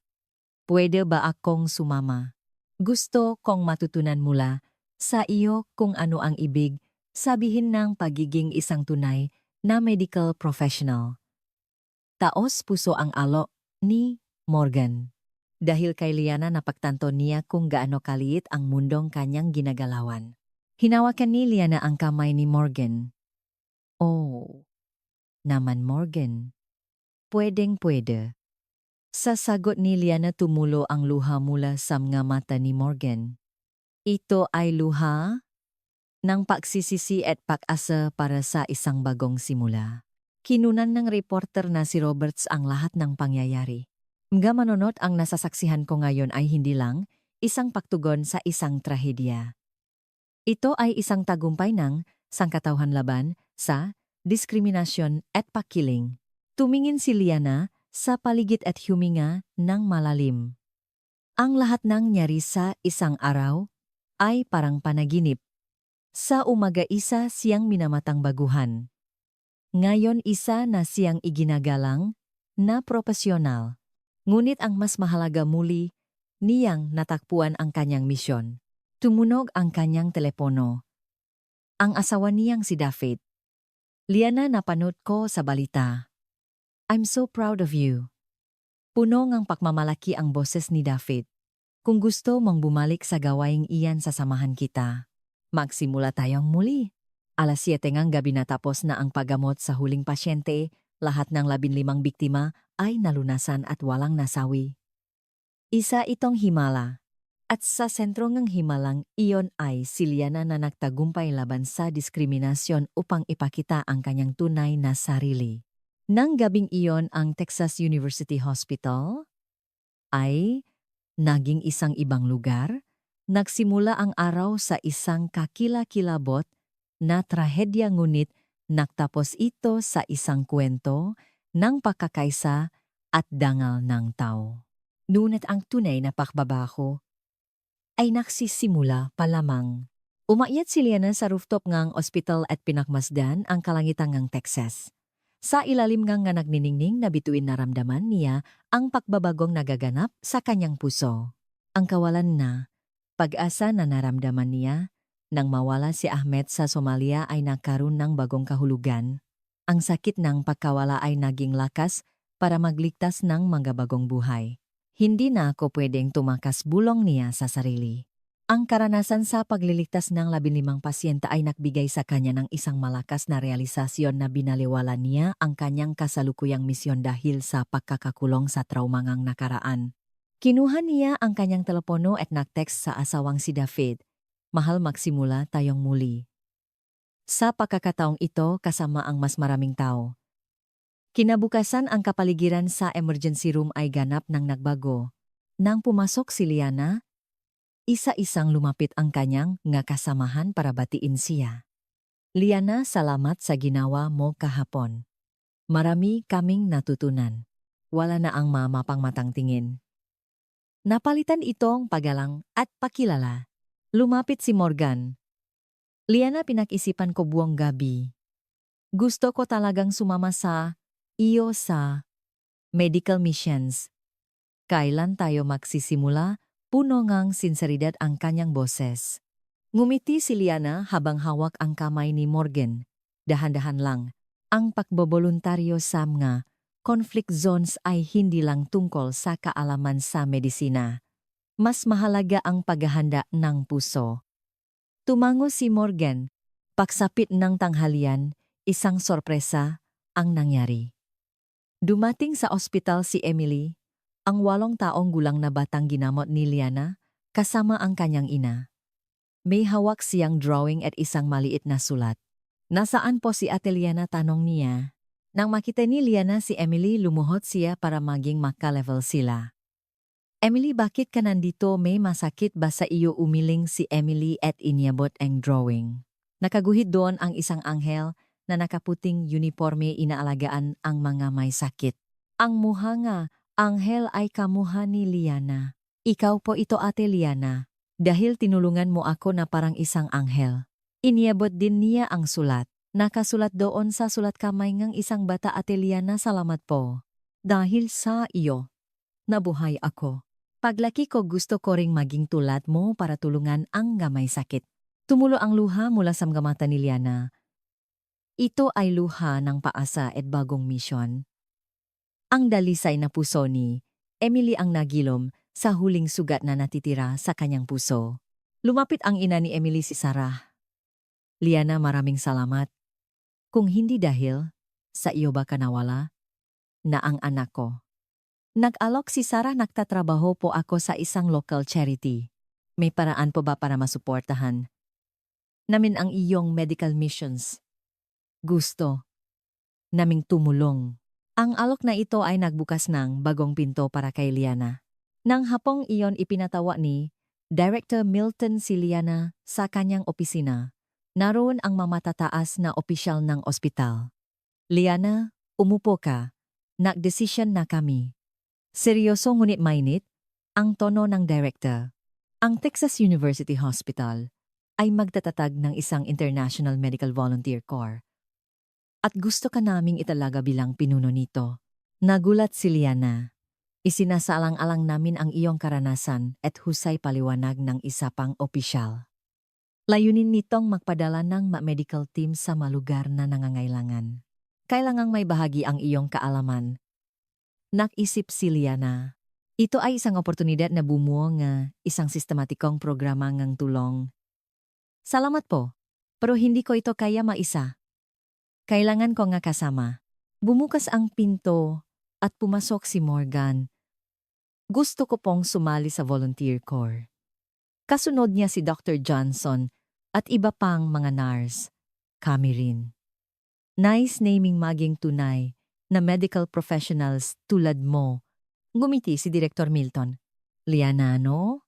Pwede ba akong sumama? Gusto kong matutunan mula sa iyo kung ano ang ibig sabihin ng pagiging isang tunay na medical professional. Taos puso ang alok ni Morgan. Dahil kay Liana napagtanto niya kung gaano kaliit ang mundong kanyang ginagalawan. Hinawakan ni Liana ang kamay ni Morgan. Oh, naman Morgan. Pwedeng-pwede. Sa sagot ni Liana tumulo ang luha mula sa mga mata ni Morgan. Ito ay luha ng pagsisisi at pag-asa para sa isang bagong simula. Kinunan ng reporter na si Roberts ang lahat ng pangyayari. Mga manonot, ang nasasaksihan ko ngayon ay hindi lang isang pagtugon sa isang trahedya. Ito ay isang tagumpay ng sangkatauhan laban sa diskriminasyon at pagkiling. Tumingin si Liana sa paligid at huminga ng malalim. Ang lahat ng nyari sa isang araw ay parang panaginip. Sa umaga isa siyang minamatang baguhan. Ngayon isa na siyang iginagalang na propesyonal. Ngunit ang mas mahalaga muli, niyang natakpuan ang kanyang misyon. Tumunog ang kanyang telepono. Ang asawa niyang si David. Liana, napanood ko sa balita. I'm so proud of you. Puno ngang pagmamalaki ang boses ni David. Kung gusto mong bumalik sa gawaing iyan, sasamahan kita. Magsimula tayong muli. 7:00 ngang gabi natapos na ang paggamot sa huling pasyente, lahat ng 15 biktima ay nalunasan at walang nasawi. Isa itong himala. At sa sentro ng himalang iyon ay si Liana na nagtagumpay laban sa diskriminasyon upang ipakita ang kanyang tunay na sarili. Nang gabing iyon ang Texas University Hospital ay naging isang ibang lugar. Nagsimula ang araw sa isang kakilakilabot na trahedya, ngunit nagtapos ito sa isang kwento ng pagkakaisa at dangal ng tao. Ngunit ang tunay na pakbabago ay nagsisimula pa lamang. Umakyat si Liana sa rooftop ngang ospital at pinakmasdan ang kalangitan ngang Texas. Sa ilalim nga nagniningning na bituin naramdaman niya ang pagbabagong nagaganap sa kanyang puso. Ang kawalan na pag-asa na naramdaman niya nang mawala si Ahmed sa Somalia ay nagkaroon ng bagong kahulugan. Ang sakit ng pagkawala ay naging lakas para magligtas ng mga bagong buhay. Hindi na ako pwedeng tumakas, bulong niya sa sarili. Ang karanasan sa pagliligtas ng 15 pasyente ay nagbigay sa kanya ng isang malakas na realisasyon na binaliwala niya ang kanyang kasalukuyang misyon dahil sa pagkakakulong sa traumangang nakaraan. Kinuha niya ang kanyang telepono at nag-text sa asawang si David. Mahal, magsimula tayong muli. Sa pagkakataong ito, kasama ang mas maraming tao. Kinabukasan ang kapaligiran sa emergency room ay ganap ng nagbago. Nang pumasok si Liana, isa-isang lumapit ang kanyang nga kasamahan para batiin siya. Liana, salamat sa ginawa mo kahapon. Marami kaming natutunan. Wala na ang mamapang matang tingin. Napalitan itong pagalang at pakilala. Lumapit si Morgan. Liana, pinag-isipan ko buong gabi. Gusto ko talagang sumama sa iyo sa medical missions. Kailan tayo magsisimula? Puno ngang sinseridad ang kanyang boses. Ngumiti si Liana habang hawak ang kamay ni Morgan. Dahan-dahan lang. Ang pagboboluntaryo sa mga conflict zones ay hindi lang tungkol sa kaalaman sa medisina. Mas mahalaga ang paghahanda ng puso. Tumango si Morgan. Pagsapit ng tanghalian, isang sorpresa ang nangyari. Dumating sa ospital si Emily, ang 8 taong gulang na batang ginamot ni Liana, kasama ang kanyang ina. May hawak siyang drawing at isang maliit na sulat. Nasaan po si Ate Liana? Tanong niya. Nang makita ni Liana si Emily, lumuhod siya para maging maka-level sila. Emily, bakit ka nandito? May masakit ba sa iyo? Umiling si Emily at iniabot ang drawing. Nakaguhit doon ang isang anghel na nakaputing uniforme, inaalagaan ang mga may sakit. Ang muha nga, anghel ay kamuha ni Liana. Ikaw po ito, Ate Liana. Dahil tinulungan mo ako na parang isang anghel. Iniabot din niya ang sulat. Nakasulat doon sa sulat kamay ng isang bata, Ate Liana, salamat po. Dahil sa iyo, nabuhay ako. Paglaki ko, gusto ko ring maging tulad mo para tulungan ang may sakit. Tumulo ang luha mula sa mga mata ni Liana. Ito ay luha ng paasa at bagong misyon. Ang dalisay na puso ni Emily ang nagilom sa huling sugat na natitira sa kanyang puso. Lumapit ang ina ni Emily, si Sarah. Liana, maraming salamat. Kung hindi dahil sa iyo ba nawala na ang anak ko. Nag-alok si Sarah, nagtatrabaho po ako sa isang local charity. May paraan po ba para masuportahan namin ang iyong medical missions? Gusto naming tumulong. Ang alok na ito ay nagbukas ng bagong pinto para kay Liana. Nang hapong iyon, ipinatawa ni Director Milton si Liana sa kanyang opisina. Naroon ang mamatataas na opisyal ng ospital. Liana, umupo ka. Nagdesisyon na kami. Seryoso ngunit mainit, Ang tono ng director. Ang Texas University Hospital ay magtatatag ng isang International Medical Volunteer Corps. At gusto ka naming italaga bilang pinuno nito. Nagulat si Liana. Isinasaalang-alang namin ang iyong karanasan at husay paliwanag ng isa pang opisyal. Layunin nitong magpadala ng medical team sa malugar na nangangailangan. Kailangang may bahagi ang iyong kaalaman. Nakisip si Liana. Ito ay isang oportunidad na bumuo nga isang sistematikong programa ngang tulong. Salamat po, pero hindi ko ito kaya maisa. Kailangan ko nga kasama. Bumukas ang pinto at pumasok si Morgan. Gusto ko pong sumali sa volunteer corps. Kasunod niya si Dr. Johnson at iba pang mga nurse. Kami rin. Nice naming maging tunay na medical professionals tulad mo. Ngumiti si Director Milton. Liana, no?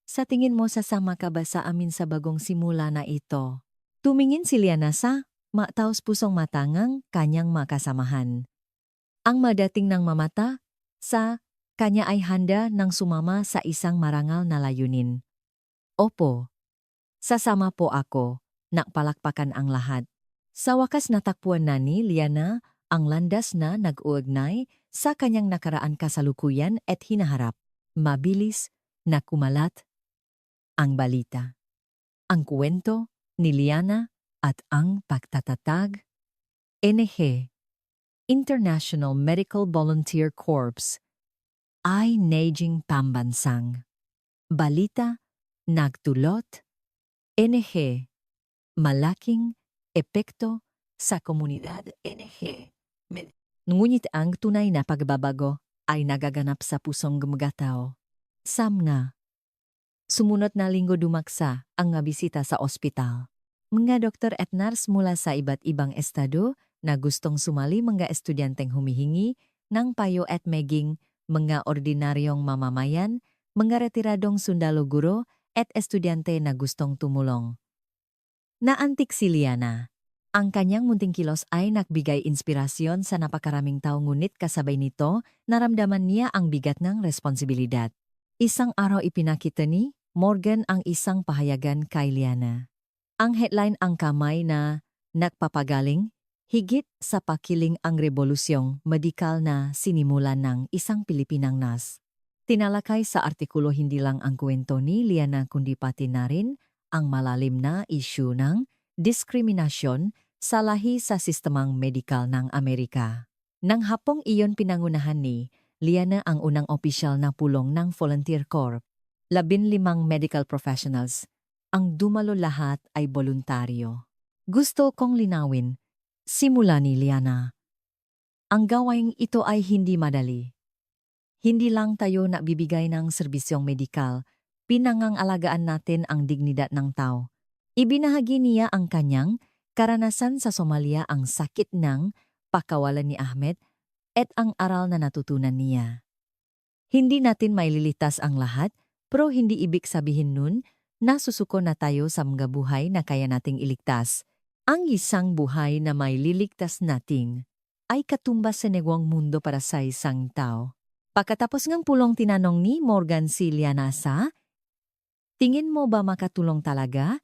Sa tingin mo sasama ka ba sa amin sa bagong simula na ito? Tumingin si Liana sa taos pusong matangang kanyang makasamahan. Ang madating ng mamata sa kanya ay handa ng sumama sa isang marangal na layunin. Opo, sasama po ako, nakpalakpakan ang lahat. Sa wakas natakpuan na ni Liana ang landas na nag-uugnay sa kanyang nakaraan kasalukuyan at hinaharap. Mabilis na kumalat ang balita. Ang kwento ni Liana at ang pagtatatag. NG, International Medical Volunteer Corps, ay naging pambansang balita, nagdulot, NG, malaking epekto sa komunidad. NG. Ngunit ang tunay na pagbabago ay nagaganap sa pusong gumagataw. Nga. Sumunod na linggo dumaksa ang nga bisita sa ospital. Mga doktor at nurse mula sa iba't ibang estado na gustong sumali mga estudyanteng humihingi ng payo at maging mga ordinaryong mamamayan, mga retiradong sundalo guro at estudyante na gustong tumulong. Naantik si Liana. Ang kanyang munting kilos ay nagbigay inspirasyon sa napakaraming tao ngunit kasabay nito, naramdaman niya ang bigat ng responsibilidad. Isang araw ipinakita ni Morgan ang isang pahayagan kay Liana. Ang headline ang kamay na nagpapagaling, higit sa pakiling ang revolusyong medikal na sinimulan ng isang Pilipinang nurse. Tinalakay sa artikulo hindi lang ang kwento ni Liana kundi pati na rin ang malalim na isyu ng diskriminasyon sa lahi sa sistemang medikal ng Amerika. Nang hapong iyon pinangunahan ni Liana ang unang opisyal na pulong ng Volunteer Corps. 15 medical professionals. Ang dumalo lahat ay voluntaryo. Gusto kong linawin, simula ni Liana. Ang gawaing ito ay hindi madali. Hindi lang tayo nagbibigay ng serbisyong medikal, pinangangalagaan natin ang dignidad ng tao. Ibinahagi niya ang kanyang karanasan sa Somalia, ang sakit ng pakawalan ni Ahmed at ang aral na natutunan niya. Hindi natin maililitas ang lahat, pero hindi ibig sabihin nun na susuko na tayo sa mga buhay na kaya nating iligtas. Ang isang buhay na may liligtas nating ay katumbas sa negwang mundo para sa isang tao. Pagkatapos ng pulong tinanong ni Morgan si Liana sa, tingin mo ba makatulong talaga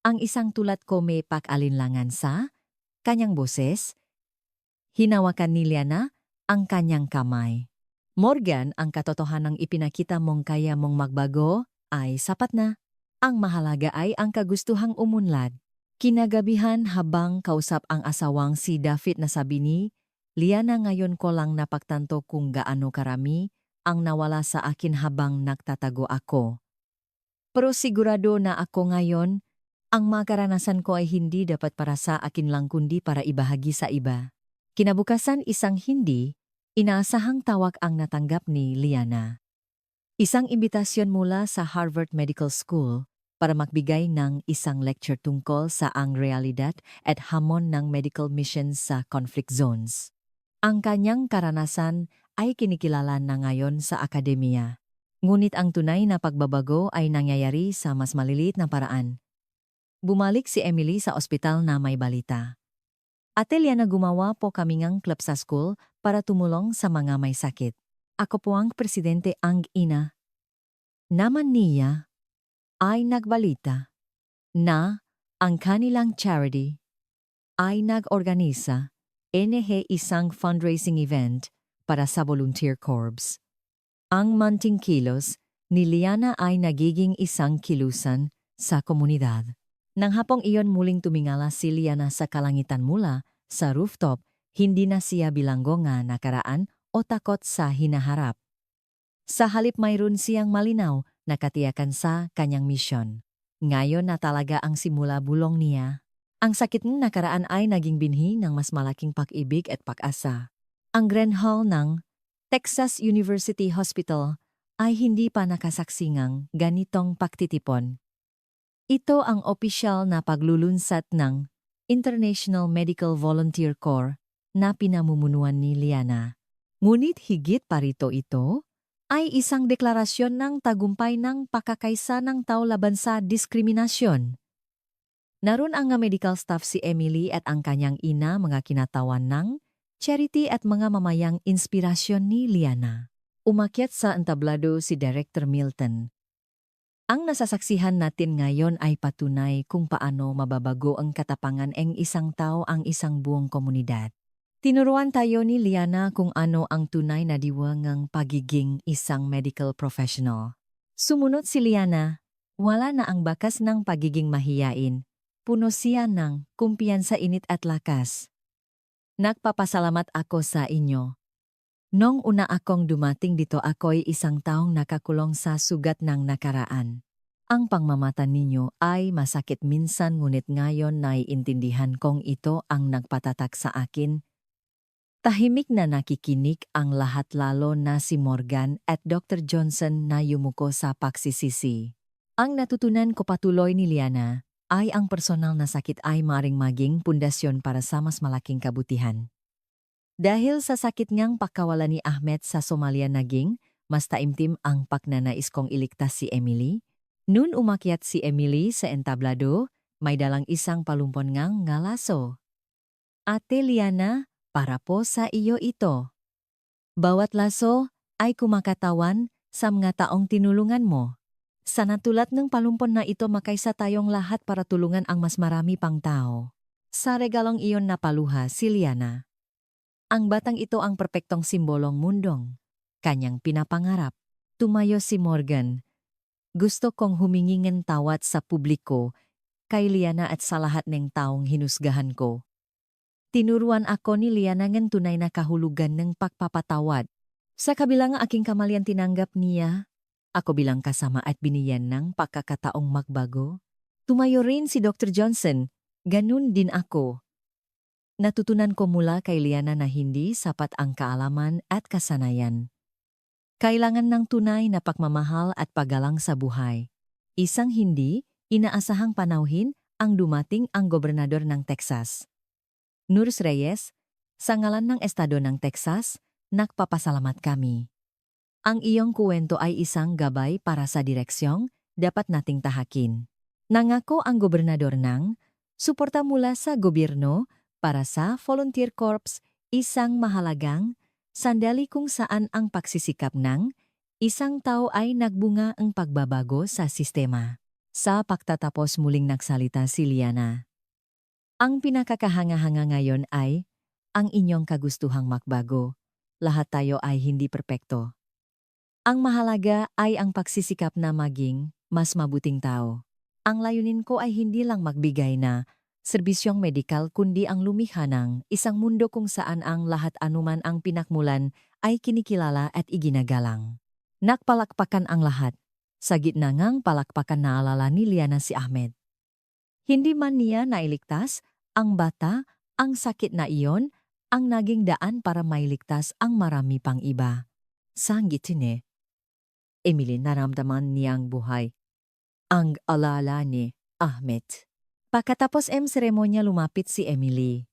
ang isang tulad ko may pag-alinlangan sa kanyang boses? Hinawakan ni Liana ang kanyang kamay. Morgan, ang katotohanang ipinakita mong kaya mong magbago ay sapat na. Ang mahalaga ay ang kagustuhang umunlad. Kinagabihan habang kausap ang asawang si David na sabi ni Liana, ngayon ko lang napagtanto kung gaano karami ang nawala sa akin habang nagtatago ako. Pero sigurado na ako ngayon, ang mga karanasan ko ay hindi dapat para sa akin lang kundi para ibahagi sa iba. Kinabukasan isang hindi inaasahang tawag ang natanggap ni Liana. Isang imbitasyon mula sa Harvard Medical School para magbigay ng isang lecture tungkol sa ang realidad at hamon ng medical missions sa conflict zones. Ang kanyang karanasan ay kinikilala na ngayon sa akademiya. Ngunit ang tunay na pagbabago ay nangyayari sa mas maliliit na paraan. Bumalik si Emily sa ospital na may balita. Ate Liana, gumawa po kami ng club sa school para tumulong sa mga may sakit. Ako po ang presidente ang ina. Naman niya ay nagbalita na ang kanilang charity ay nag-organisa isang fundraising event para sa volunteer corps. Ang munting kilos ni Liana ay nagiging isang kilusan sa komunidad. Nang hapong iyon muling tumingala si Liana sa kalangitan mula sa rooftop, hindi na siya bilanggo nga nakaraan o takot sa hinaharap. Sa halip mayroon siyang malinaw na katiyakan sa kanyang misyon. Ngayon na talaga ang simula bulong niya. Ang sakit ng nakaraan ay naging binhi ng mas malaking pag-ibig at pag-asa. Ang Grand Hall ng Texas University Hospital ay hindi pa nakasaksingang ganitong pagtitipon. Ito ang opisyal na paglulunsad ng International Medical Volunteer Corps na pinamumunuan ni Liana. Ngunit higit pa rito ito ay isang deklarasyon ng tagumpay ng pakakaisa ng tao laban sa diskriminasyon. Naroon ang medical staff si Emily at ang kanyang ina mga kinatawan ng charity at mga mamayang inspirasyon ni Liana. Umakyat sa entablado si Director Milton. Ang nasasaksihan natin ngayon ay patunay kung paano mababago ang katapangan ng isang tao ang isang buong komunidad. Tinuruan tayo ni Liana kung ano ang tunay na diwang pagiging isang medical professional. Sumunod si Liana, wala na ang bakas ng pagiging mahiyain. Puno siya ng kumpiyansa, init at lakas. Nagpapasalamat ako sa inyo. Nung una akong dumating dito ako'y isang taong nakakulong sa sugat ng nakaraan. Ang pangmamata ninyo ay masakit minsan ngunit ngayon naiintindihan kong ito ang nagpatatak sa akin. Tahimik na nakikinig ang lahat lalo na si Morgan at Dr. Johnson na yumuko sa pagsisisi. Ang natutunan ko patuloy ni Liana ay ang personal na sakit ay maring maging pundasyon para sa mas malaking kabutihan. Dahil sa sakit ngang pagkawala ni Ahmed sa Somalia naging mas taimtim ang pagnanais kong iligtas si Emily. Noon umakyat si Emily sa entablado, may dalang isang palumpon ngang ngalaso. Ate Liana, para po sa iyo ito. Bawat laso ay kumakatawan sa mga taong tinulungan mo. Sana tulad ng palumpon na ito makaisa tayong lahat para tulungan ang mas marami pang tao. Sa regalong iyon napaluha si Liana. Ang batang ito ang perpektong simbolong mundong kanyang pinapangarap. Tumayo si Morgan. Gusto kong humingi ng tawad sa publiko kay Liana at sa lahat ng taong hinusgahan ko. Tinuruan ako ni Liana ng tunay na kahulugan ng pagpapatawad. Sa kabila ng aking kamalian tinanggap niya, ako bilang kasama at binigyan ng pagkakataong magbago. Tumayo rin si Dr. Johnson, ganun din ako. Natutunan ko mula kay Liana na hindi sapat ang kaalaman at kasanayan. Kailangan ng tunay na pagmamahal at paggalang sa buhay. Isang hindi inaasahang panauhin ang dumating ang gobernador ng Texas. Nurs Reyes, sa ngalan ng Estado ng Texas, nagpapasalamat kami. Ang iyong kuwento ay isang gabay para sa direksyong dapat nating tahakin. Nangako ang gobernador ng suporta mula sa gobyerno para sa Volunteer Corps, isang mahalagang sandali kung saan ang pagsisikap ng isang tao ay nagbunga ang pagbabago sa sistema. Sa pagtatapos muling nagsalita si Liana. Ang pinakakahanga-hanga ngayon ay ang inyong kagustuhang magbago. Lahat tayo ay hindi perpekto. Ang mahalaga ay ang pagsisikap na maging mas mabuting tao. Ang layunin ko ay hindi lang magbigay na serbisyong medikal kundi ang lumikha ng isang mundo kung saan ang lahat anuman ang pinakmulan ay kinikilala at iginagalang. Nakpalakpakan ang lahat. Sa gitna ngang palakpakan naalala ni Liana si Ahmed. Hindi man niya nailigtas, ang bata, ang sakit na iyon, ang naging daan para mailigtas ang marami pang iba. Sanggitine. Emily naramdaman niyang buhay. Ang alala ni Ahmed. Pagkatapos seremonya lumapit si Emily.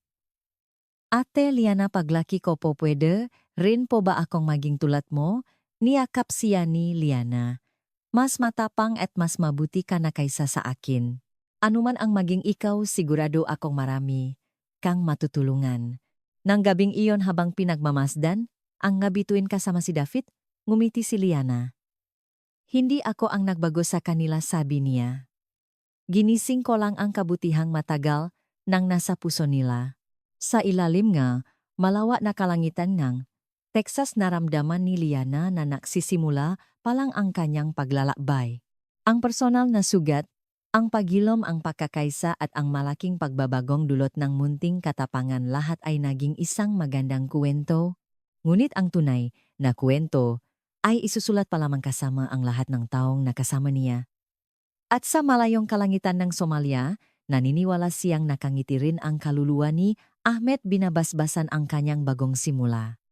Ate Liana, paglaki ko po pwede, rin po ba akong maging tulad mo? Niyakap siya ni Liana. Mas matapang at mas mabuti ka na kaysa sa akin. Anuman ang maging ikaw, sigurado akong marami kang matutulungan. Nang gabing iyon habang pinagmamasdan, ang ngabituin kasama si David, ngumiti si Liana. Hindi ako ang nagbago sa kanila, sabi niya. Ginising ko lang ang kabutihang matagal nang nasa puso nila. Sa ilalim nga, malawa na kalangitan ng Texas, naramdaman ni Liana na nagsisimula pa lang ang kanyang paglalakbay. Ang personal na sugat, ang pagilom, ang pagkakaisa at ang malaking pagbabagong dulot ng munting katapangan, lahat ay naging isang magandang kwento. Ngunit ang tunay na kwento ay isusulat pa lamang kasama ang lahat ng taong nakasama niya. At sa malayong kalangitan ng Somalia, naniniwala siyang nakangiti rin ang kaluluwa ni Ahmed, binabasbasan ang kanyang bagong simula.